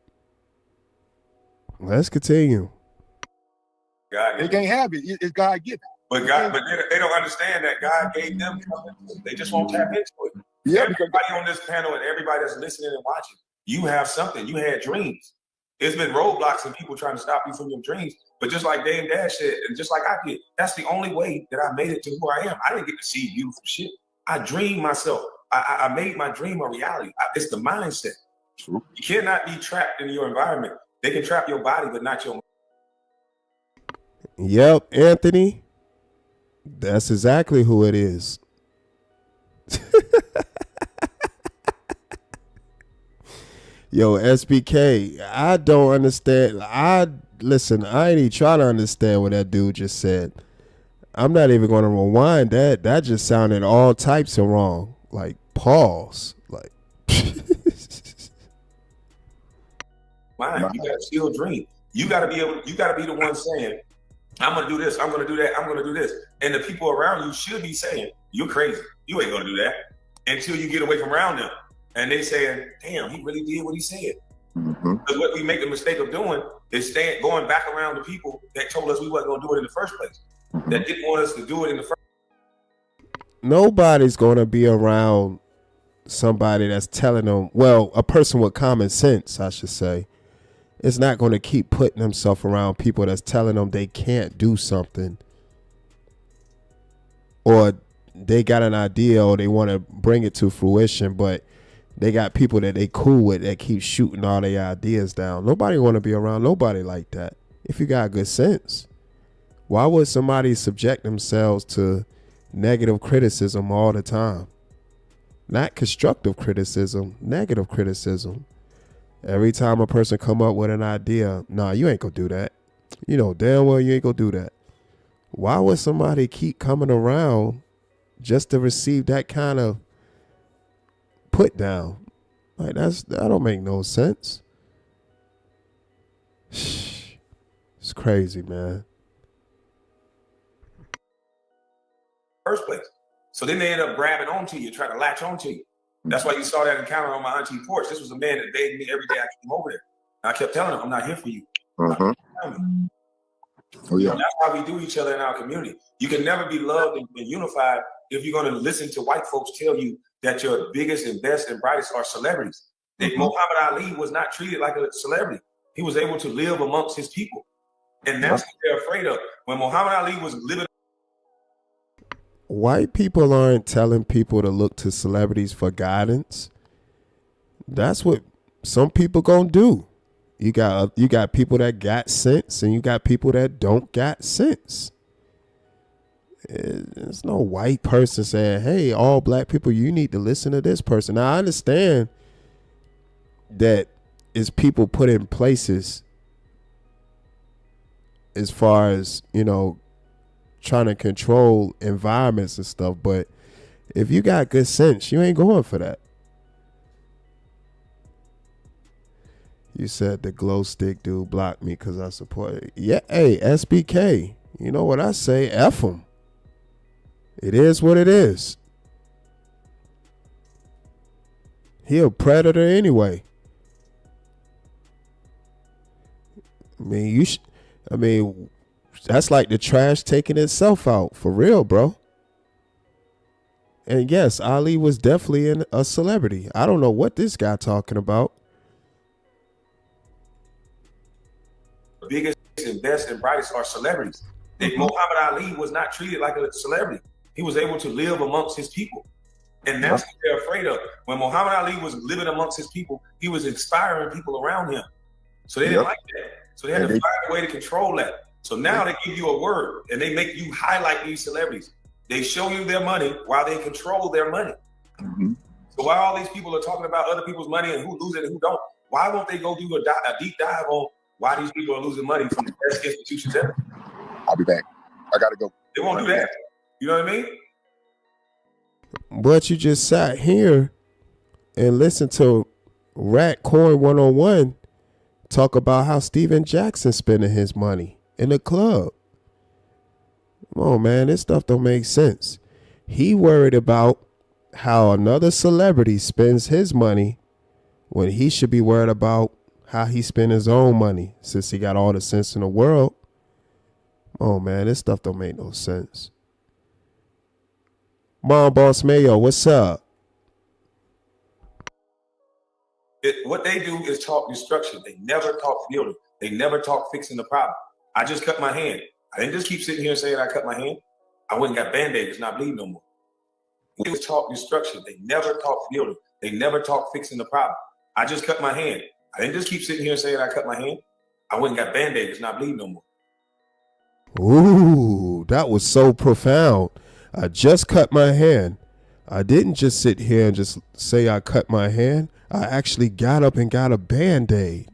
Let's continue. God, They can't have it. It's God given. but they don't understand that God gave them something. They just won't tap into it. Yeah, Everybody on this panel and everybody that's listening and watching, you have something. You had dreams. It's been roadblocks and people trying to stop you from your dreams. But just like Dame Dash said, and just like I did, that's the only way that I made it to who I am. I didn't get to see beautiful shit. I dreamed myself. I made my dream a reality. It's the mindset. True. You cannot be trapped in your environment. They can trap your body, but not your mind. Yep, Anthony. That's exactly who it is. Yo, SBK, I don't understand. I ain't even trying to understand what that dude just said. I'm not even going to rewind that. That just sounded all types of wrong. Like, pause. Like, Mind. You gotta still dream. You gotta be the one saying, I'm gonna do this, I'm gonna do that, I'm gonna do this. And the people around you should be saying, you're crazy. You ain't gonna do that. Until you get away from around them. And they saying, damn, he really did what he said. Mm-hmm. Because what we make the mistake of doing is going back around the people that told us we wasn't gonna do it in the first place. Mm-hmm. That didn't want us to do it in the first. nobody's going to be around somebody that's telling them, well, a person with common sense, I should say, is not going to keep putting themselves around people that's telling them they can't do something, or they got an idea or they want to bring it to fruition, but they got people that they cool with that keep shooting all their ideas down. Nobody want to be around nobody like that. If you got good sense, why would somebody subject themselves to negative criticism all the time? Not constructive criticism, negative criticism. Every time a person come up with an idea, nah, you ain't gonna do that. You know damn well you ain't gonna do that. Why would somebody keep coming around just to receive that kind of put down? Like that don't make no sense. It's crazy, man. First place. So then they end up grabbing onto you, trying to latch onto you. That's why you saw that encounter on my auntie porch. This was a man that begged me every day I came over there. And I kept telling him, I'm not here for you. Uh-huh. Oh yeah. That's how we do each other in our community. You can never be loved and unified if you're going to listen to white folks tell you that your biggest and best and brightest are celebrities. That Muhammad Ali was not treated like a celebrity. He was able to live amongst his people. And that's what they're afraid of. When Muhammad Ali was living. White people aren't telling people to look to celebrities for guidance. That's what some people gonna do. You got people that got sense and you got people that don't got sense. There's no white person saying, hey, all black people, you need to listen to this person. Now, I understand that it's people put in places as far as, trying to control environments and stuff. But if you got good sense, you ain't going for that. You said the glow stick dude blocked me because I support it. Yeah, hey, SBK, you know what I say? F him. It is what it is. He a predator anyway. I mean, that's like the trash taking itself out, for real, bro. And yes, Ali was definitely a celebrity. I don't know what this guy talking about. The biggest and best and brightest are celebrities. That Muhammad Ali was not treated like a celebrity. He was able to live amongst his people. And that's what they're afraid of. When Muhammad Ali was living amongst his people, he was inspiring people around him. So they didn't like that. So they had to find a way to control that. So now they give you a word and they make you highlight these celebrities. They show you their money while they control their money. Mm-hmm. So while all these people are talking about other people's money and who loses it and who don't, why won't they go do a deep dive on why these people are losing money from the best institutions ever? I'll be back. I gotta go. They won't do that. You know what I mean? But you just sat here and listened to Rat Corn 101 talk about how Steven Jackson spending his money in the club. Come on, man, this stuff don't make sense. He worried about how another celebrity spends his money when he should be worried about how he spend his own money since he got all the sense in the world. Oh, man, this stuff don't make no sense. Mom Boss Mayo, what's up? What they do is talk destruction. They never talk building. They never talk fixing the problem. I just cut my hand. I didn't just keep sitting here saying I cut my hand. I went and got Band-Aid. It's not bleeding no more. They just talk destruction. They never talk building. They never talk fixing the problem. I just cut my hand. I didn't just keep sitting here saying I cut my hand. I went and got Band-Aid. It's not bleeding no more. Ooh, that was so profound. I just cut my hand. I didn't just sit here and just say I cut my hand. I actually got up and got a Band-Aid.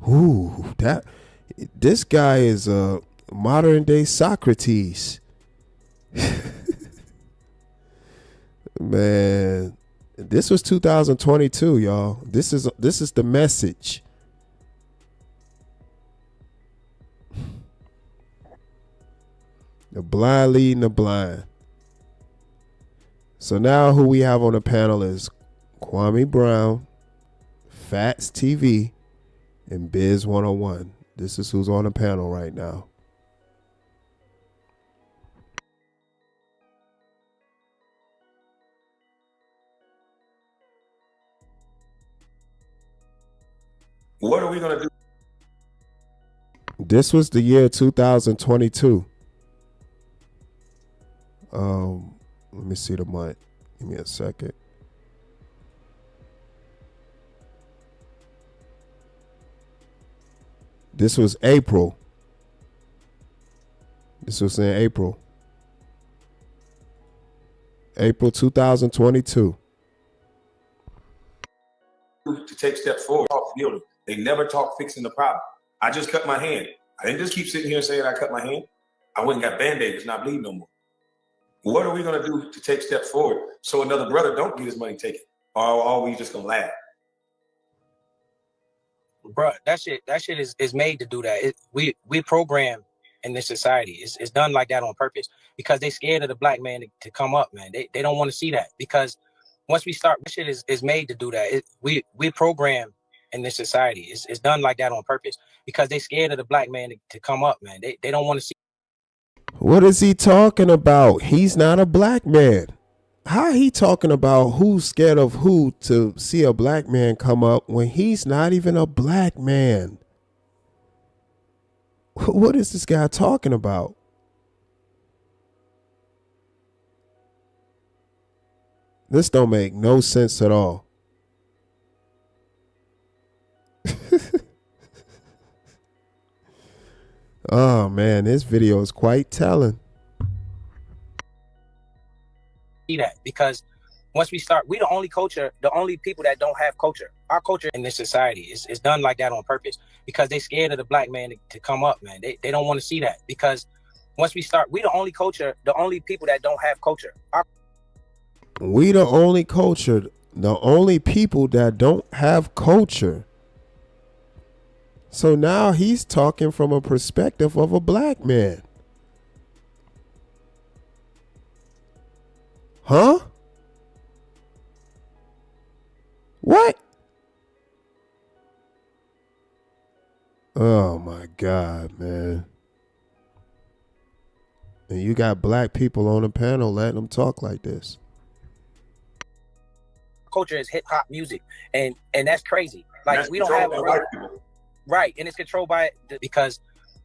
Ooh, this guy is a modern day Socrates. Man, this was 2022, y'all. This is the message. The blind leading the blind. So now who we have on the panel is Kwame Brown, Fats TV, and Biz 101. This is who's on the panel right now. What are we going to do? This was the year 2022. Let me see the month. Give me a second. This was April. This was in April. April 2022. To take steps forward, talk building. They never talk fixing the problem. I just cut my hand. I didn't just keep sitting here saying I cut my hand. I went and got Band-Aid. It's not bleeding no more. What are we going to do to take steps forward so another brother don't get his money taken? Or are we just going to laugh? Bro, that shit is made to do that. We program in this society. It's done like that on purpose because they scared of the black man to come up, man. They don't want to see that because once we start, this shit is made to do that. We program in this society. It's done like that on purpose because they scared of the black man to come up, man. They don't want to see. What is he talking about? He's not a black man. How he talking about who's scared of who to see a black man come up when he's not even a black man? What is this guy talking about? This don't make no sense at all. Oh man, this video is quite telling. See that because once we start, we the only people that don't have culture. Our culture in this society is done like that on purpose because they scared of the black man to come up, man. They don't want to see that because once we start, we the only people that don't have culture. We the only culture, the only people that don't have culture. So now he's talking from a perspective of a black man. Huh? What? Oh my God, man. And you got black people on the panel letting them talk like this. Culture is hip hop music, and that's crazy. Like That's we don't have white people. right, and it's controlled by because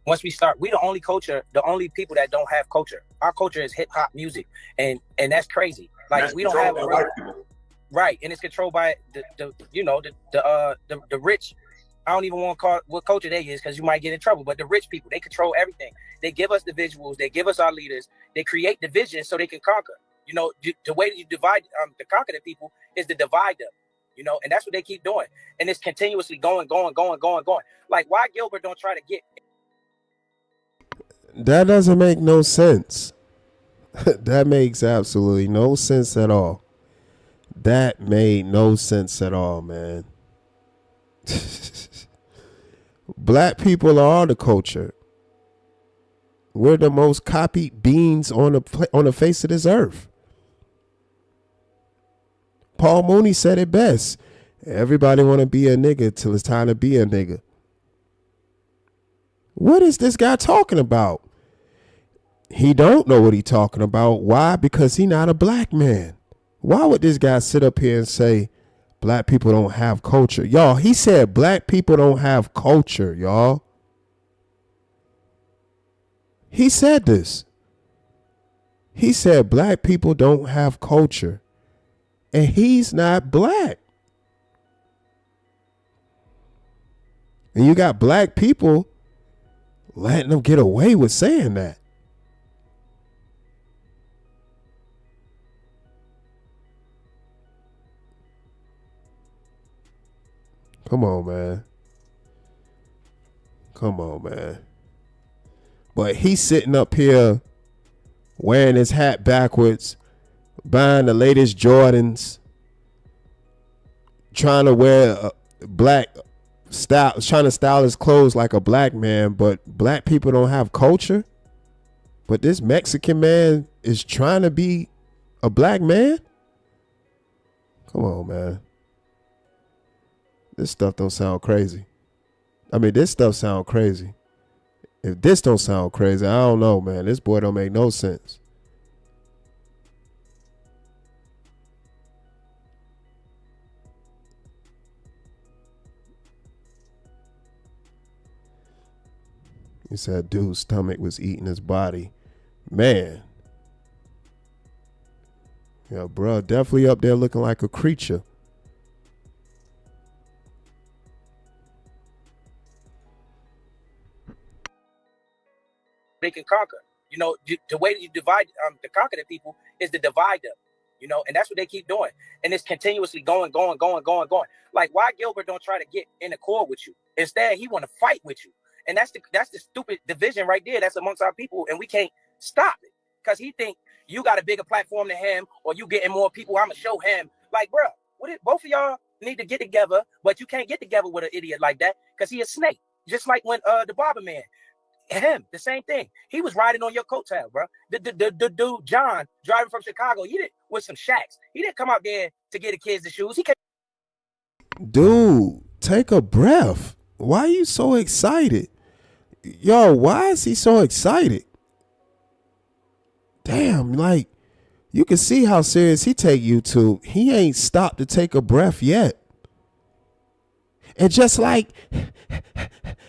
once we start, we the only people that don't have culture. Our culture is hip hop music, and that's crazy. Like That's we don't have white people. right, and it's controlled by the rich. I don't even want to call it what culture they is because you might get in trouble. But the rich people, they control everything. They give us the visuals. They give us our leaders. They create division so they can conquer. You know, the way that you divide to conquer the people is to divide them. You know, and that's what they keep doing. And it's continuously going. Like why Gilbert don't try to get. That doesn't make no sense. That makes absolutely no sense at all. That made no sense at all, man. Black people are the culture. We're the most copied beings on the face of this earth. Paul Mooney said it best. Everybody want to be a nigga till it's time to be a nigga. What is this guy talking about? He don't know what he talking about. Why? Because he not a black man. Why would this guy sit up here and say black people don't have culture? Y'all, he said black people don't have culture, y'all. He said this. He said black people don't have culture. And he's not black. And you got black people letting them get away with saying that. Come on, man. Come on, man. But he's sitting up here wearing his hat backwards, buying the latest Jordans, trying to wear a black style, trying to style his clothes like a black man, but black people don't have culture. But this Mexican man is trying to be a black man. Come on, man. This stuff don't sound crazy. I mean, this stuff sound crazy. If this don't sound crazy, I don't know, man. This boy don't make no sense. He said dude's stomach was eating his body. Man. Yeah, bro, definitely up there looking like a creature. They can conquer. You know, the way that you divide to conquer the people is to divide them. You know, and that's what they keep doing. And it's continuously going. Like why Gilbert don't try to get in accord with you? Instead, he want to fight with you. And that's the stupid division right there. That's amongst our people, and we can't stop it because he think you got a bigger platform than him, or you getting more people. I'ma show him. Like, bro, both of y'all need to get together, but you can't get together with an idiot like that because he a snake. Just like when the barber man, him, the same thing. He was riding on your coattail, bro. The dude John driving from Chicago, he did with some shacks. He didn't come out there to get the kids the shoes. He came. Dude, take a breath. Why are you so excited? Yo, why is he so excited? Damn, like, you can see how serious he take YouTube. He ain't stopped to take a breath yet. And just like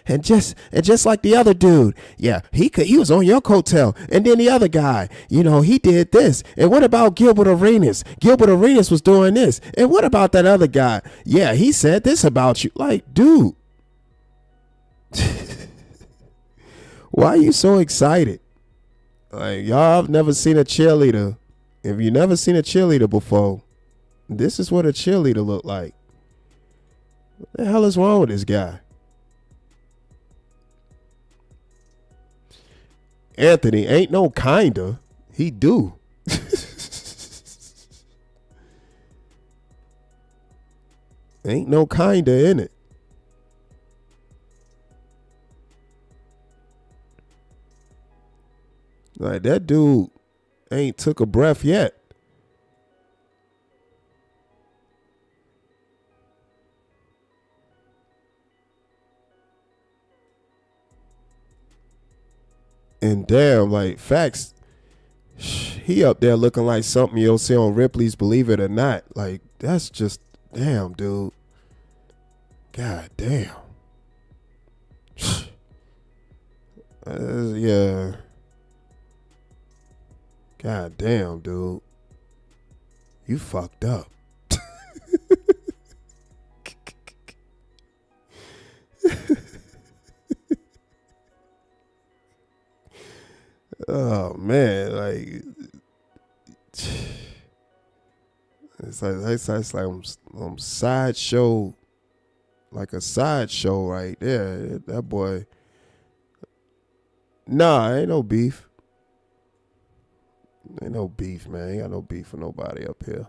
the other dude, yeah, he was on your coattail. And then the other guy, he did this. And what about Gilbert Arenas? Gilbert Arenas was doing this. And what about that other guy? Yeah, he said this about you. Like, dude, why are you so excited? Like, y'all have never seen a cheerleader. If you never seen a cheerleader before, this is what a cheerleader look like. What the hell is wrong with this guy? Anthony, ain't no kinda. He do. Ain't no kinda in it. Like, that dude ain't took a breath yet. And damn, like, facts, he up there looking like something you'll see on Ripley's Believe It or Not. Like, that's just, damn, dude. God damn. Yeah. God damn, dude. You fucked up. Oh man, like it's like I'm sideshow, like a sideshow right there. That boy. Nah, ain't no beef. Ain't no beef, man. Ain't got no beef with nobody up here.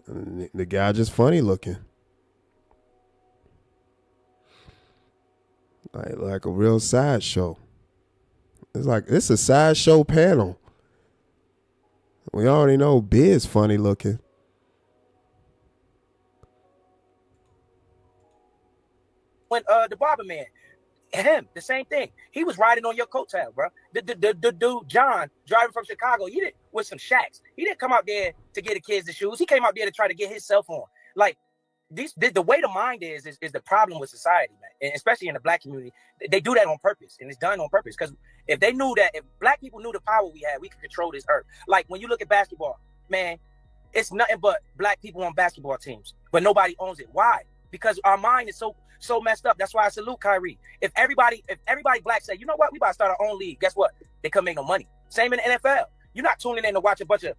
And the guy just funny looking. Like a real sideshow. It's a sideshow panel. We already know Biz funny looking. When the barber man, him, the same thing. He was riding on your coattail, bro. The dude John driving from Chicago, he did with some shacks. He didn't come out there to get the kids the shoes. He came out there to try to get his cell phone. Like, the way the mind is the problem with society, man, and especially in the black community. They do that on purpose, and it's done on purpose. Because if black people knew the power we had, we could control this earth. Like, when you look at basketball, man, it's nothing but black people on basketball teams, but nobody owns it. Why? Because our mind is so messed up. That's why I salute Kyrie. If everybody black say, you know what, we about to start our own league. Guess what? They couldn't make no money. Same in the NFL. You're not tuning in to watch a bunch of,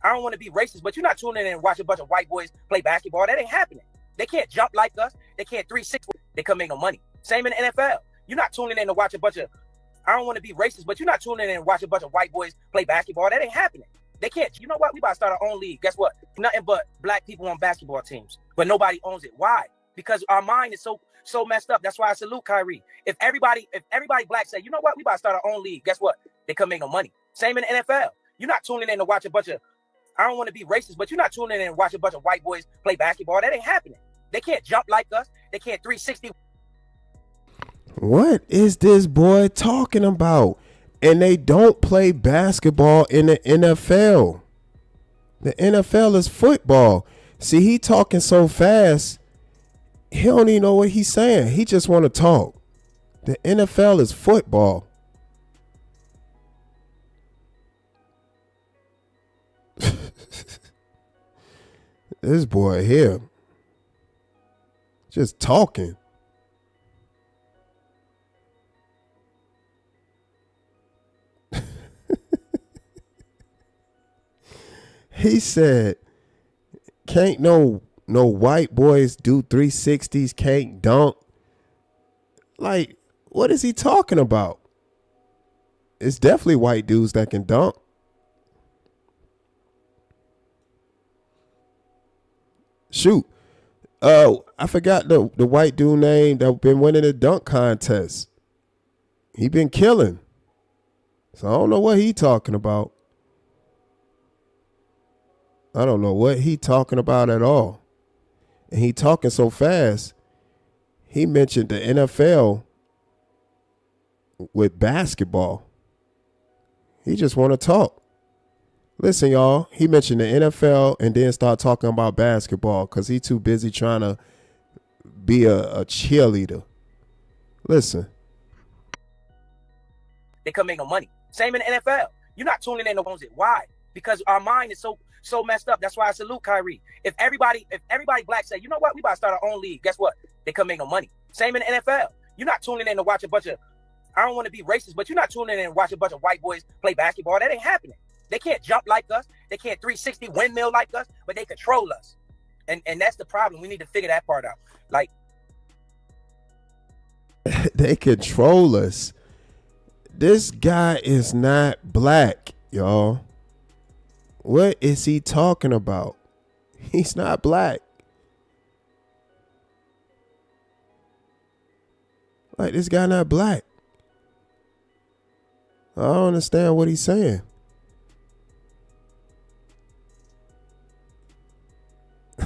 I don't want to be racist, but you're not tuning in and watch a bunch of white boys play basketball. That ain't happening. They can't jump like us. They can't 360. They couldn't make no money. Same in the NFL. You're not tuning in to watch a bunch of, I don't want to be racist, but you're not tuning in and watch a bunch of white boys play basketball. That ain't happening. They can't. You know what? We about to start our own league. Guess what? Nothing but black people on basketball teams, but nobody owns it. Why? Because our mind is so messed up. That's why I salute Kyrie. If everybody black say, you know what, we about to start our own league. Guess what? They couldn't make no money. Same in the NFL. You're not tuning in to watch a bunch of, I don't want to be racist, but you're not tuning in and watch a bunch of white boys play basketball. That ain't happening. They can't jump like us. They can't 360. What is this boy talking about? And they don't play basketball in the NFL. The NFL is football. See, he talking so fast, he don't even know what he's saying. He just want to talk. The NFL is football. This boy here just talking. He said, can't no no white boys do 360s, can't dunk. Like, what is he talking about? It's definitely white dudes that can dunk. Shoot. I forgot the white dude name that been winning the dunk contest. He been killing. So I don't know what he talking about. I don't know what he talking about at all. And he talking so fast. He mentioned the NFL with basketball. He just want to talk. Listen, y'all, he mentioned the NFL and then start talking about basketball because he too busy trying to be a cheerleader. Listen. They couldn't make no money. Same in the NFL. You're not tuning in to ones it. Why? Because our mind is so messed up. That's why I salute Kyrie. If everybody black say, you know what, we about to start our own league. Guess what? They couldn't make no money. Same in the NFL. You're not tuning in to watch a bunch of, I don't want to be racist, but you're not tuning in and watch a bunch of white boys play basketball. That ain't happening. They can't jump like us. They can't 360 windmill like us, but they control us. And that's the problem. We need to figure that part out. Like, they control us. This guy is not black, y'all. What is he talking about? He's not black. Like, this guy not black. I don't understand what he's saying.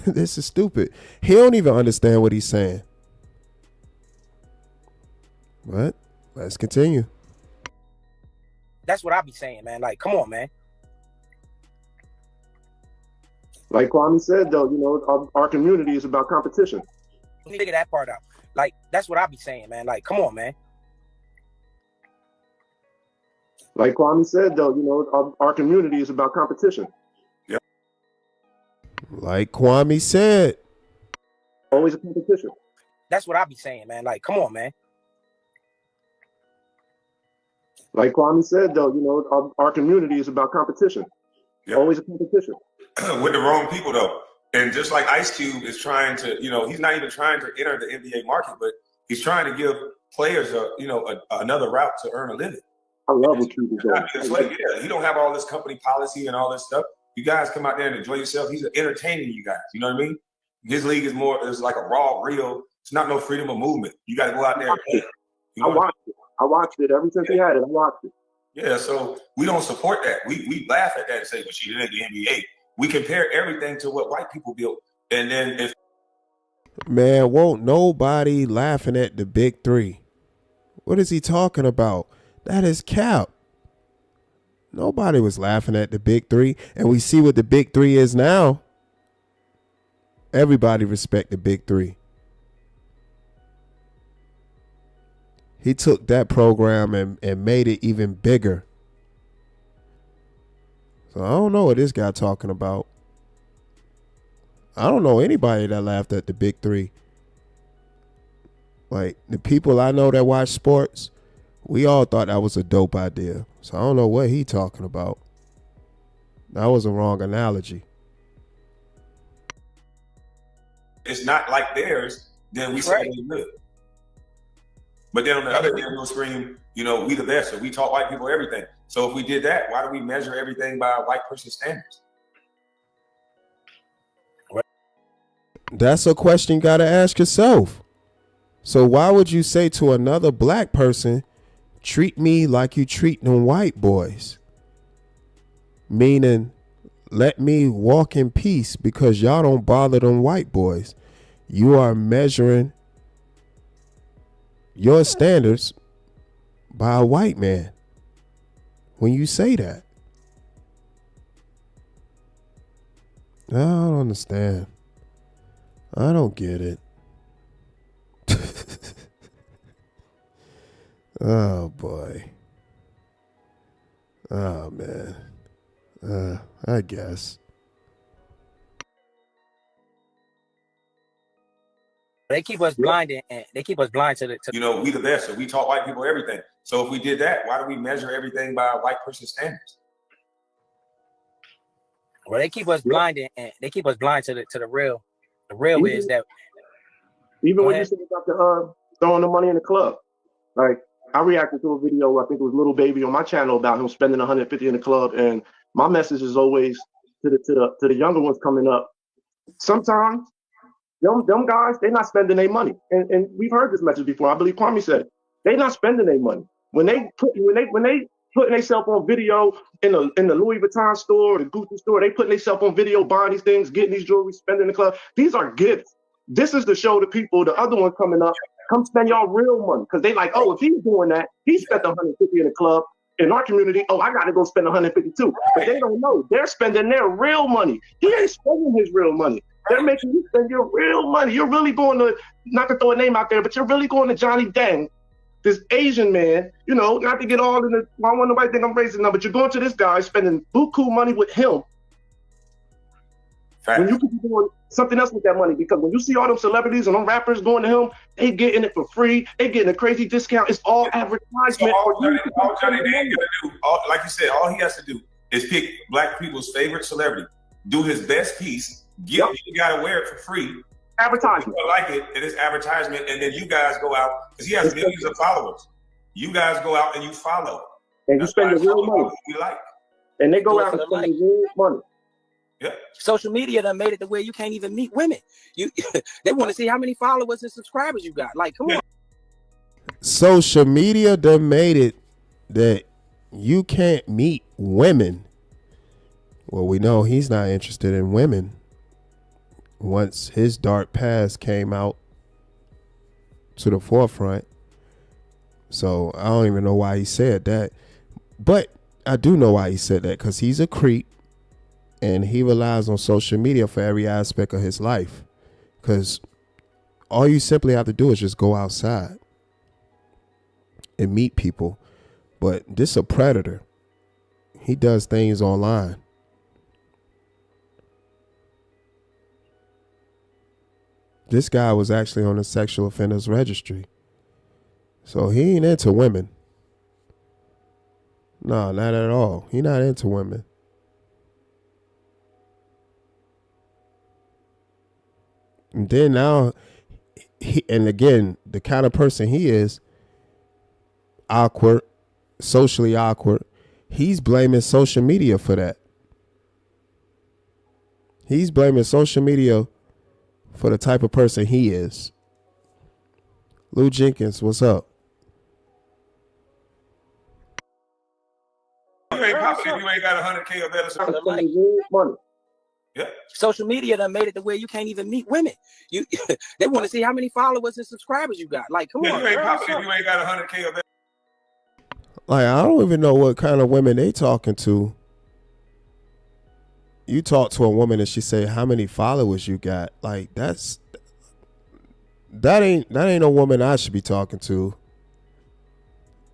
This is stupid. He don't even understand what he's saying. But let's continue. that's what I be saying, man. Like, come on, man. Like Kwame said, though, you know, our community is about competition. We need to figure that part out. Like, that's what I be saying, man. Like, come on, man. Like Kwame said, though, you know, our community is about competition. Like Kwame said. Always a competition. That's what I be saying, man. Like, come on, man. Like Kwame said, though, you know, our community is about competition. Yep. Always a competition. With the wrong people, though. And just like Ice Cube is trying to, you know, he's not even trying to enter the NBA market, but he's trying to give players another route to earn a living. I love what Cube is doing. Yeah, he don't have all this company policy and all this stuff. You guys come out there and enjoy yourself. He's entertaining you guys. You know what I mean? His league is like a raw, real. It's not no freedom of movement. You got to go out there and play. You know I watched it ever since he had it. I watched it. Yeah, so we don't support that. We laugh at that and say, but she did the NBA. We compare everything to what white people built. And then if Man, won't nobody laughing at the big three. What is he talking about? That is cap. Nobody was laughing at the big three. And we see what the big three is now. Everybody respect the big three. He took that program and made it even bigger. So I don't know what this guy talking about. I don't know anybody that laughed at the big three. Like, the people I know that watch sports, we all thought that was a dope idea. So I don't know what he talking about. That was a wrong analogy. it's not like theirs, then we say they good. But then on the other end, we'll scream, you know, we the best, or we taught white people everything. So if we did that, why do we measure everything by a white person's standards? That's a question you got to ask yourself. So why would you say to another black person, treat me like you treat them white boys? Meaning, let me walk in peace because y'all don't bother them white boys. You are measuring your standards by a white man when you say that. I don't understand. I don't get it. Oh boy. Oh man. I guess. They keep us blinded, and they keep us blind to the. You know, we the best, so we taught white people everything. So if we did that, why do we measure everything by a white person's standards? Well, they keep us blinded, and they keep us blind to the real The real is that Even Go when you ahead. said about the throwing the money in the club, like I reacted to a video, I think it was Little Baby on my channel about him spending 150 in the club, and my message is always to the younger ones coming up. Sometimes them guys, they're not spending their money, and we've heard this message before. I believe Kwame said it. They're not spending their money when they putting themselves on video in the Louis Vuitton store or the Gucci store. They putting themselves on video, buying these things, getting these jewelry, spending the club. These are gifts. This is to show the people, the other ones coming up, come spend y'all real money, because they like, oh, if he's doing that, he spent 150 in the club. In our community, oh, I got to go spend 150 too. But they don't know. They're spending their real money. He ain't spending his real money. They're making you spend your real money. You're really going to, not to throw a name out there, but you're really going to Johnny Dang, this Asian man, you know, not to get all in the, I don't want nobody to think I'm racist now, but you're going to this guy, spending buku money with him when you could be doing something else with that money. Because when you see all them celebrities and them rappers going to him, they getting it for free. They getting a crazy discount. It's all advertisement. So all Johnny Dang gotta do, like you said, all he has to do is pick black people's favorite celebrity, do his best piece, you gotta wear it for free. Advertisement. People like it, and it's advertisement, and then you guys go out, because he has millions of followers. You guys go out and you follow. And you spend your real money. We like. And they go out and spend their real money. Yeah. Social media done made it to where you can't even meet women. They want to see how many followers and subscribers you got. Like, come on. Social media done made it that you can't meet women. Well, we know he's not interested in women. Once his dark past came out to the forefront. So I don't even know why he said that. But I do know why he said that, because he's a creep. And he relies on social media for every aspect of his life. Because all you simply have to do is just go outside and meet people. But this is a predator. He does things online. This guy was actually on the sexual offenders registry. So he ain't into women. No, not at all. He not into women. And then now, and again, the kind of person he is, awkward, socially awkward, he's blaming social media for that. He's blaming social media for the type of person he is. Lou Jenkins, what's up? You ain't popping if you ain't got 100K or better. Spend real money. Yeah. Social media done made it to where you can't even meet women. They want to see how many followers and subscribers you got. Like, come on. You ain't popping if you ain't got 100K or better. Like, I don't even know what kind of women they talking to. You talk to a woman and she say, how many followers you got? Like, that ain't no woman I should be talking to.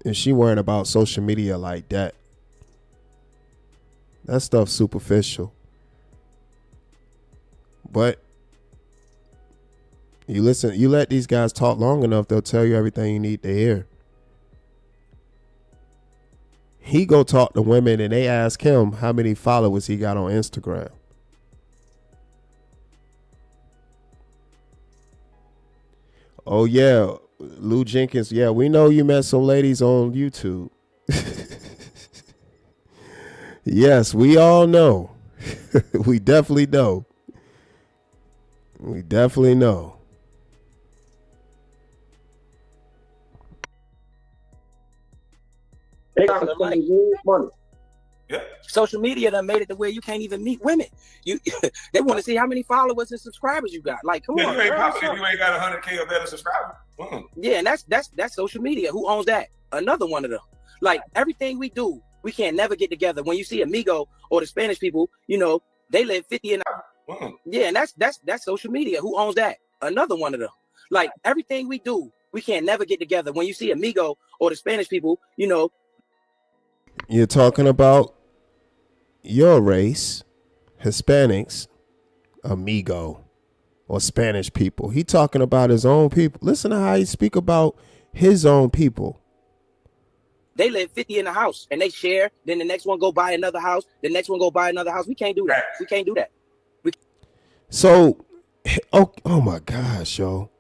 And she worrying about social media like that. That stuff's superficial. But you listen, you let these guys talk long enough, they'll tell you everything you need to hear. He go talk to women and they ask him how many followers he got on Instagram. Oh yeah, Lou Jenkins, yeah, we know you met some ladies on YouTube. Yes, we all know. We definitely know. We definitely know. They got to spend real money. Yeah. Social media done made it to where you can't even meet women. They want to see how many followers and subscribers you got. Like, come on. You ain't popping if you ain't got 100K or better subscribers. Yeah, and that's social media. Who owns that? Another one of them. Like, everything we do, we can't never get together. When you see Amigo or the Spanish people, you know, they live 50 and yeah, and that's social media. Who owns that? Another one of them. Like, everything we do, we can't never get together. When you see Amigo or the Spanish people, you know. You're talking about your race, Hispanics, Amigo, or Spanish people. He talking about his own people. Listen to how he speak about his own people. They live 50 in a house and they share. Then the next one go buy another house. The next one go buy another house. We can't do that. We can't do that. So Oh my gosh, yo.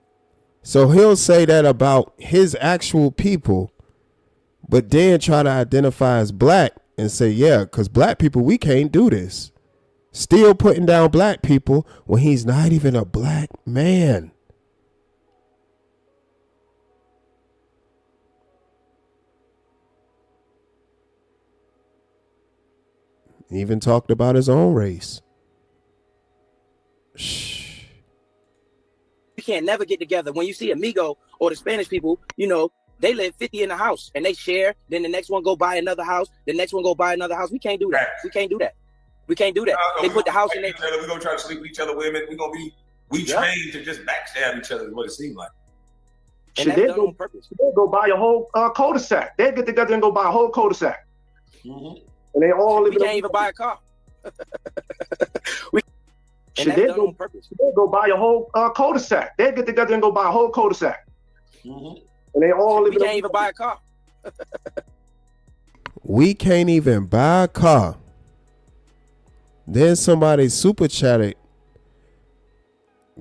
So he'll say that about his actual people, but then try to identify as black and say, yeah, because black people, we can't do this. Still putting down black people when he's not even a black man. He even talked about his own race. Shh. We can't never get together. When you see Amigo or the Spanish people, you know, they live 50 in a house and they share. Then the next one go buy another house. The next one go buy another house. We can't do that. We can't do that. We can't do that. They put the house in there. We're gonna try to sleep with each other women. We trained to just backstab each other is what it seems like. And that's done on purpose. They'll go buy a whole cul-de-sac. They'll get together and go buy a whole cul-de-sac. Mm-hmm. And they all live We can't even buy a car. And that's they'll done on purpose. They'll go buy a whole cul-de-sac. They'll get together and go buy a whole cul-de-sac. Mm-hmm. And they all live We can't even buy a car. We can't even buy a car. Then somebody super chatted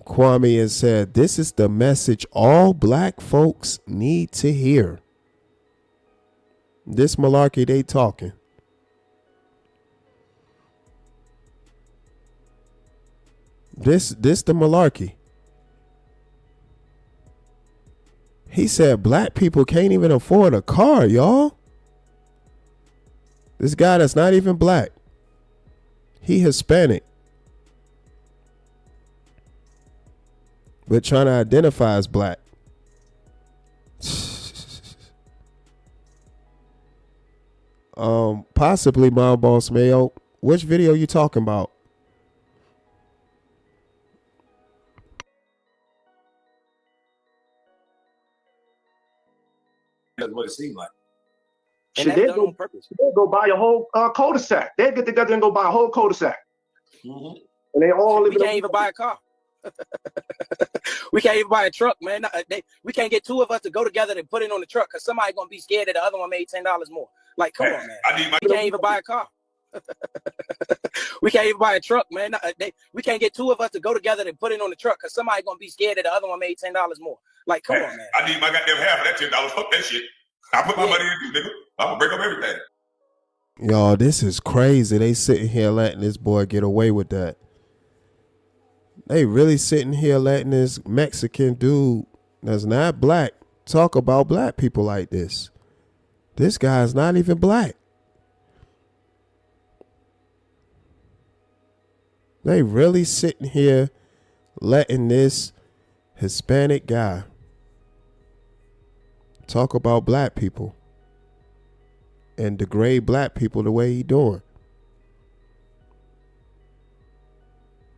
Kwame and said, this is the message all black folks need to hear. This malarkey they talking. This the malarkey. He said black people can't even afford a car, y'all. This guy that's not even black. He Hispanic. But trying to identify as black. Possibly my boss Mayo. Which video you talking about? That's what it seemed like. And that's done on purpose. They'll go buy a whole cul-de-sac. They'll get together and go buy a whole cul-de-sac. Mm-hmm. And they all live We can't even buy a car. We can't even buy a truck, man. We can't get two of us to go together and put it on the truck because somebody's gonna be scared that the other one made $10 more. Like, come on, man. We can't even buy a car. We can't even buy a truck, man. We can't get two of us to go together and put it on the truck because somebody's gonna be scared that the other one made $10 more. Like, come on, man. I need my goddamn half of that $10. Fuck that shit. I put my money in too, nigga. I'm gonna break up everything. Y'all, this is crazy. They sitting here letting this boy get away with that. They really sitting here letting this Mexican dude that's not black talk about black people like this. This guy's not even black. They really sitting here letting this Hispanic guy talk about black people and degrade black people the way he doing.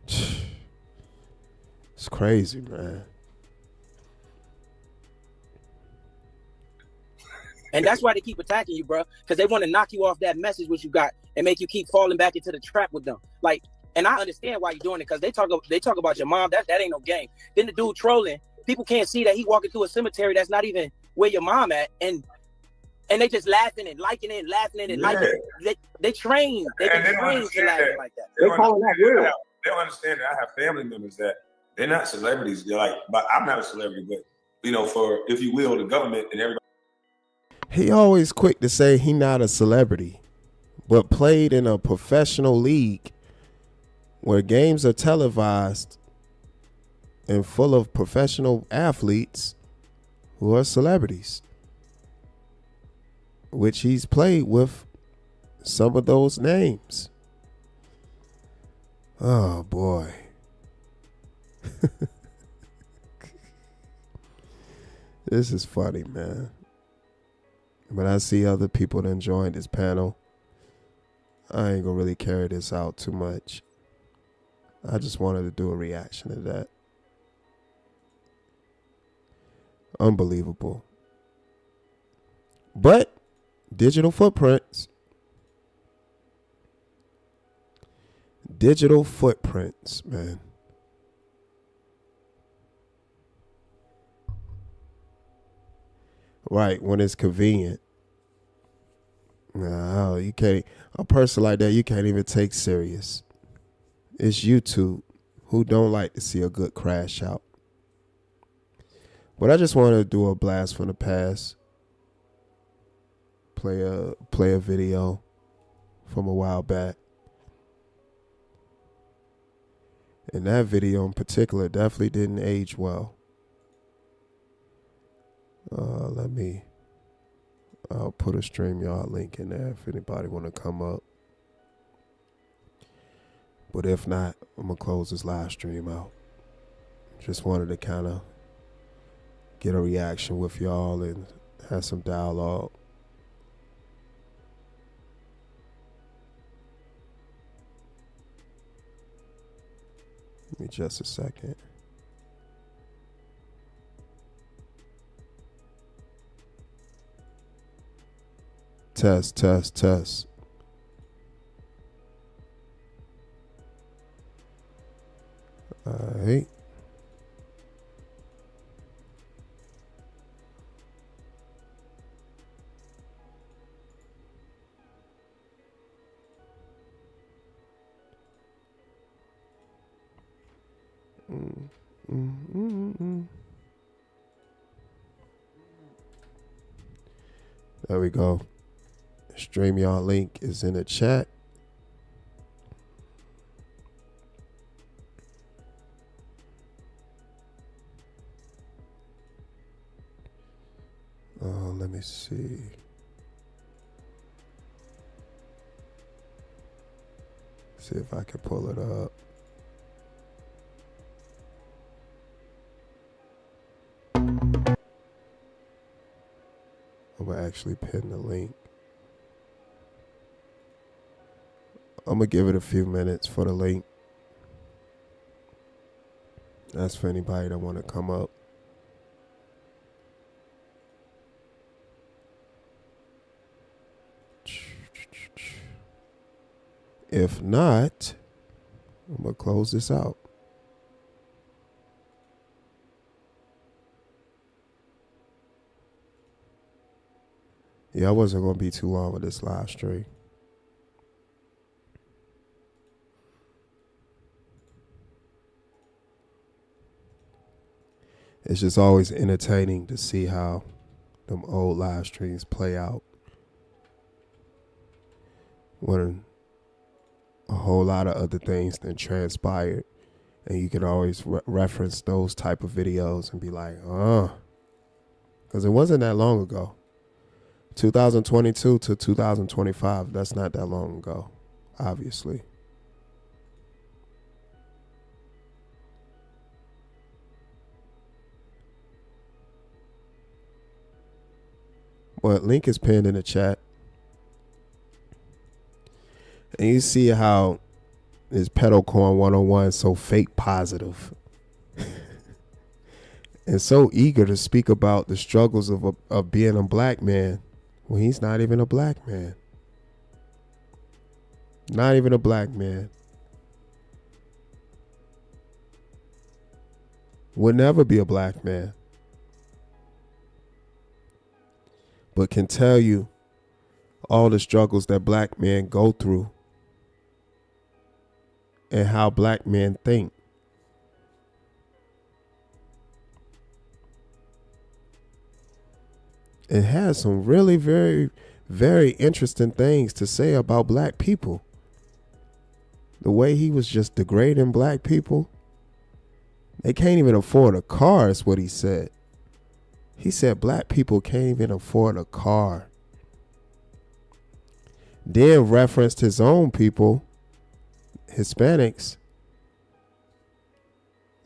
It's crazy, man. And that's why they keep attacking you, bro, because they want to knock you off that message which you got and make you keep falling back into the trap with them. Like, and I understand why you're doing it because they talk about your mom. That ain't no game. Then the dude trolling, people can't see that he walking through a cemetery that's not even where your mom at, and they just laughing and liking it, and laughing it and liking it. They train. They trained to laugh like that. They calling that real. They don't understand that I have family members that they're not celebrities. They're like, but I'm not a celebrity, but for, if you will, the government and everybody. He always quick to say he not a celebrity, but played in a professional league where games are televised and full of professional athletes who are celebrities, which he's played with some of those names. Oh boy. This is funny, man. But I see other people that joined this panel. I ain't gonna really carry this out too much. I just wanted to do a reaction to that. Unbelievable. But digital footprints. Digital footprints, man. Right, when it's convenient. No, you can't. A person like that, you can't even take serious. It's YouTube. Who don't like to see a good crash out? But I just want to do a blast from the past. Play a video from a while back. And that video in particular definitely didn't age well. I'll put a StreamYard link in there if anybody want to come up. But if not, I'm going to close this live stream out. Just wanted to kind of get a reaction with y'all and have some dialogue. Give me just a second. Test, test, test. All right. There we go. StreamYard link is in the chat. Let me see. See if I can pull it up. I'm gonna actually pin the link. I'm gonna give it a few minutes for the link. That's for anybody that want to come up. If not, I'm gonna close this out. Yeah, I wasn't gonna be too long with this live stream. It's just always entertaining to see how them old live streams play out when a whole lot of other things then transpired, and you can always reference those type of videos and be like, because it wasn't that long ago. 2022 to 2025, that's not that long ago, obviously. But link is pinned in the chat. And you see how this Pedalcorn 101 so fake positive and so eager to speak about the struggles of being a black man when he's not even a black man. Not even a black man. Would never be a black man. But can tell you all the struggles that black men go through and how black men think. It has some really very, very interesting things to say about black people. The way he was just degrading black people. They can't even afford a car, is what he said. He said black people can't even afford a car. Then referenced his own people, Hispanics,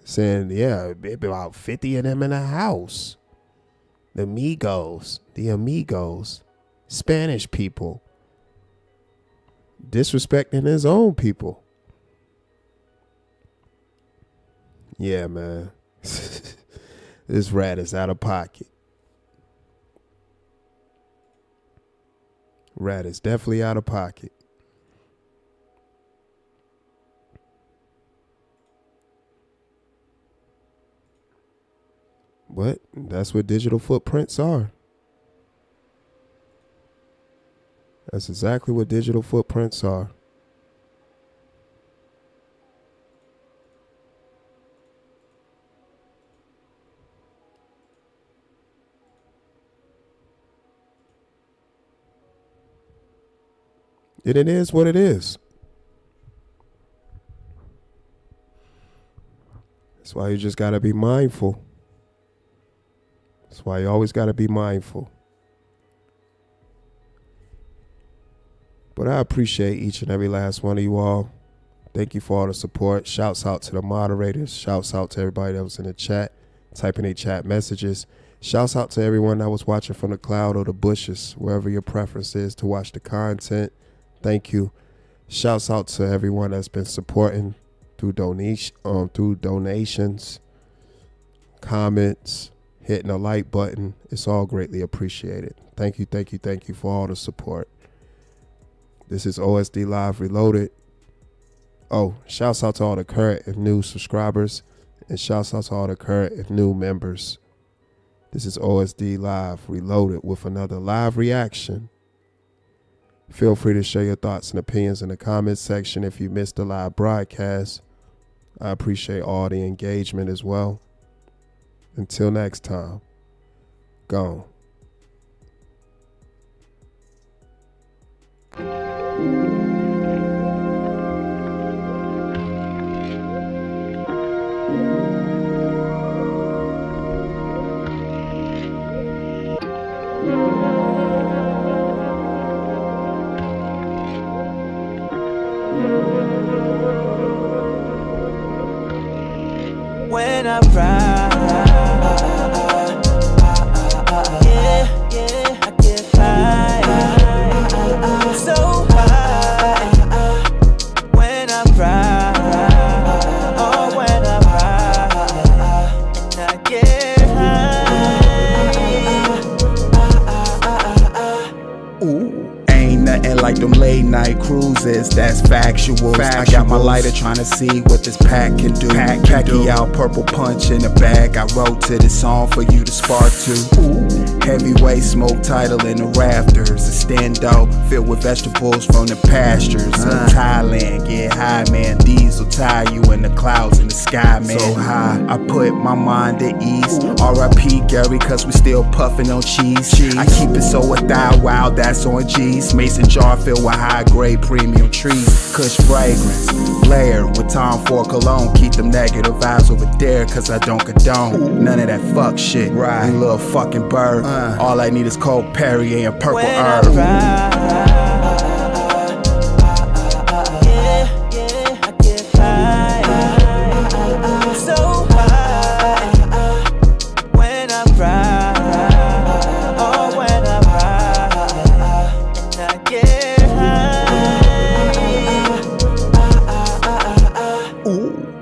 saying, yeah, about 50 of them in a house. The amigos, Spanish people, disrespecting his own people. Yeah, man. This rat is out of pocket. Rat is definitely out of pocket. But that's what digital footprints are. That's exactly what digital footprints are. And it is what it is. That's why you just got to be mindful. That's why you always got to be mindful. But I appreciate each and every last one of you all. Thank you for all the support. Shouts out to the moderators. Shouts out to everybody that was in the chat, typing their chat messages. Shouts out to everyone that was watching from the cloud or the bushes, wherever your preference is to watch the content. Thank you. Shouts out to everyone that's been supporting through donations, comments, hitting a like button. It's all greatly appreciated. Thank you, thank you, thank you for all the support. This is OSD Live Reloaded. Oh, shouts out to all the current and new subscribers, and shouts out to all the current and new members. This is OSD Live Reloaded with another live reaction. Feel free to share your thoughts and opinions in the comments section if you missed the live broadcast. I appreciate all the engagement as well. Until next time, gone. When I ride, yeah, I get high, so high. When I ride, oh, when I ride, and I get high. Ooh, ain't nothing like them late night cruises, that's factual. I got my lighter trying to see what this pack can do. Packy out, purple punch in the bag. I wrote to this song for you to spark to. Ooh, heavyweight smoke title in the rafters. A stendo filled with vegetables from the pastures of Thailand. Get high, man. These will tie you in the clouds in the sky, man. So high, I put my mind at ease. R.I.P. Gary, cause we still puffing on cheese. I keep it so a thigh, wow, that's on G's. Mason jar filled with high grade premium trees. Kush fragrance, layered with Tom Ford cologne. Keep them negative vibes over there, cause I don't condone none of that fuck shit. Right, you little fucking bird. All I need is cold Perrier and purple herb.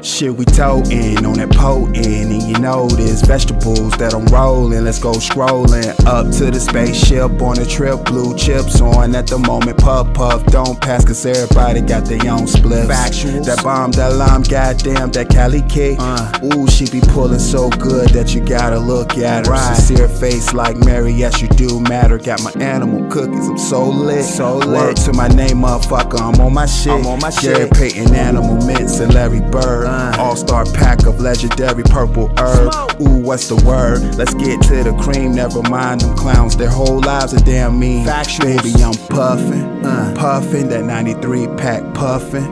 Shit, we totin' on that potent, and you know there's vegetables that I'm rolling. Let's go scrolling up to the spaceship on a trip. Blue chips on at the moment. Puff puff, don't pass, cause everybody got their own spliffs. Factuals. That bomb, that lime, goddamn, that Cali cake. Ooh, she be pulling so good that you gotta look at her. Right. Sincere face like Mary, yes you do matter. Got my animal cookies, I'm so lit. Word to my name, motherfucker, I'm on my shit. Gary Payton, Animal Mints, and Larry Bird. All-star pack of legendary purple herb. Ooh, what's the word? Let's get to the cream. Never mind them clowns, their whole lives are damn mean. Baby, I'm puffin', puffin', that 93 pack puffin',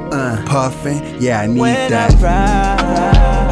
puffin'. Yeah, I need when that. I ride.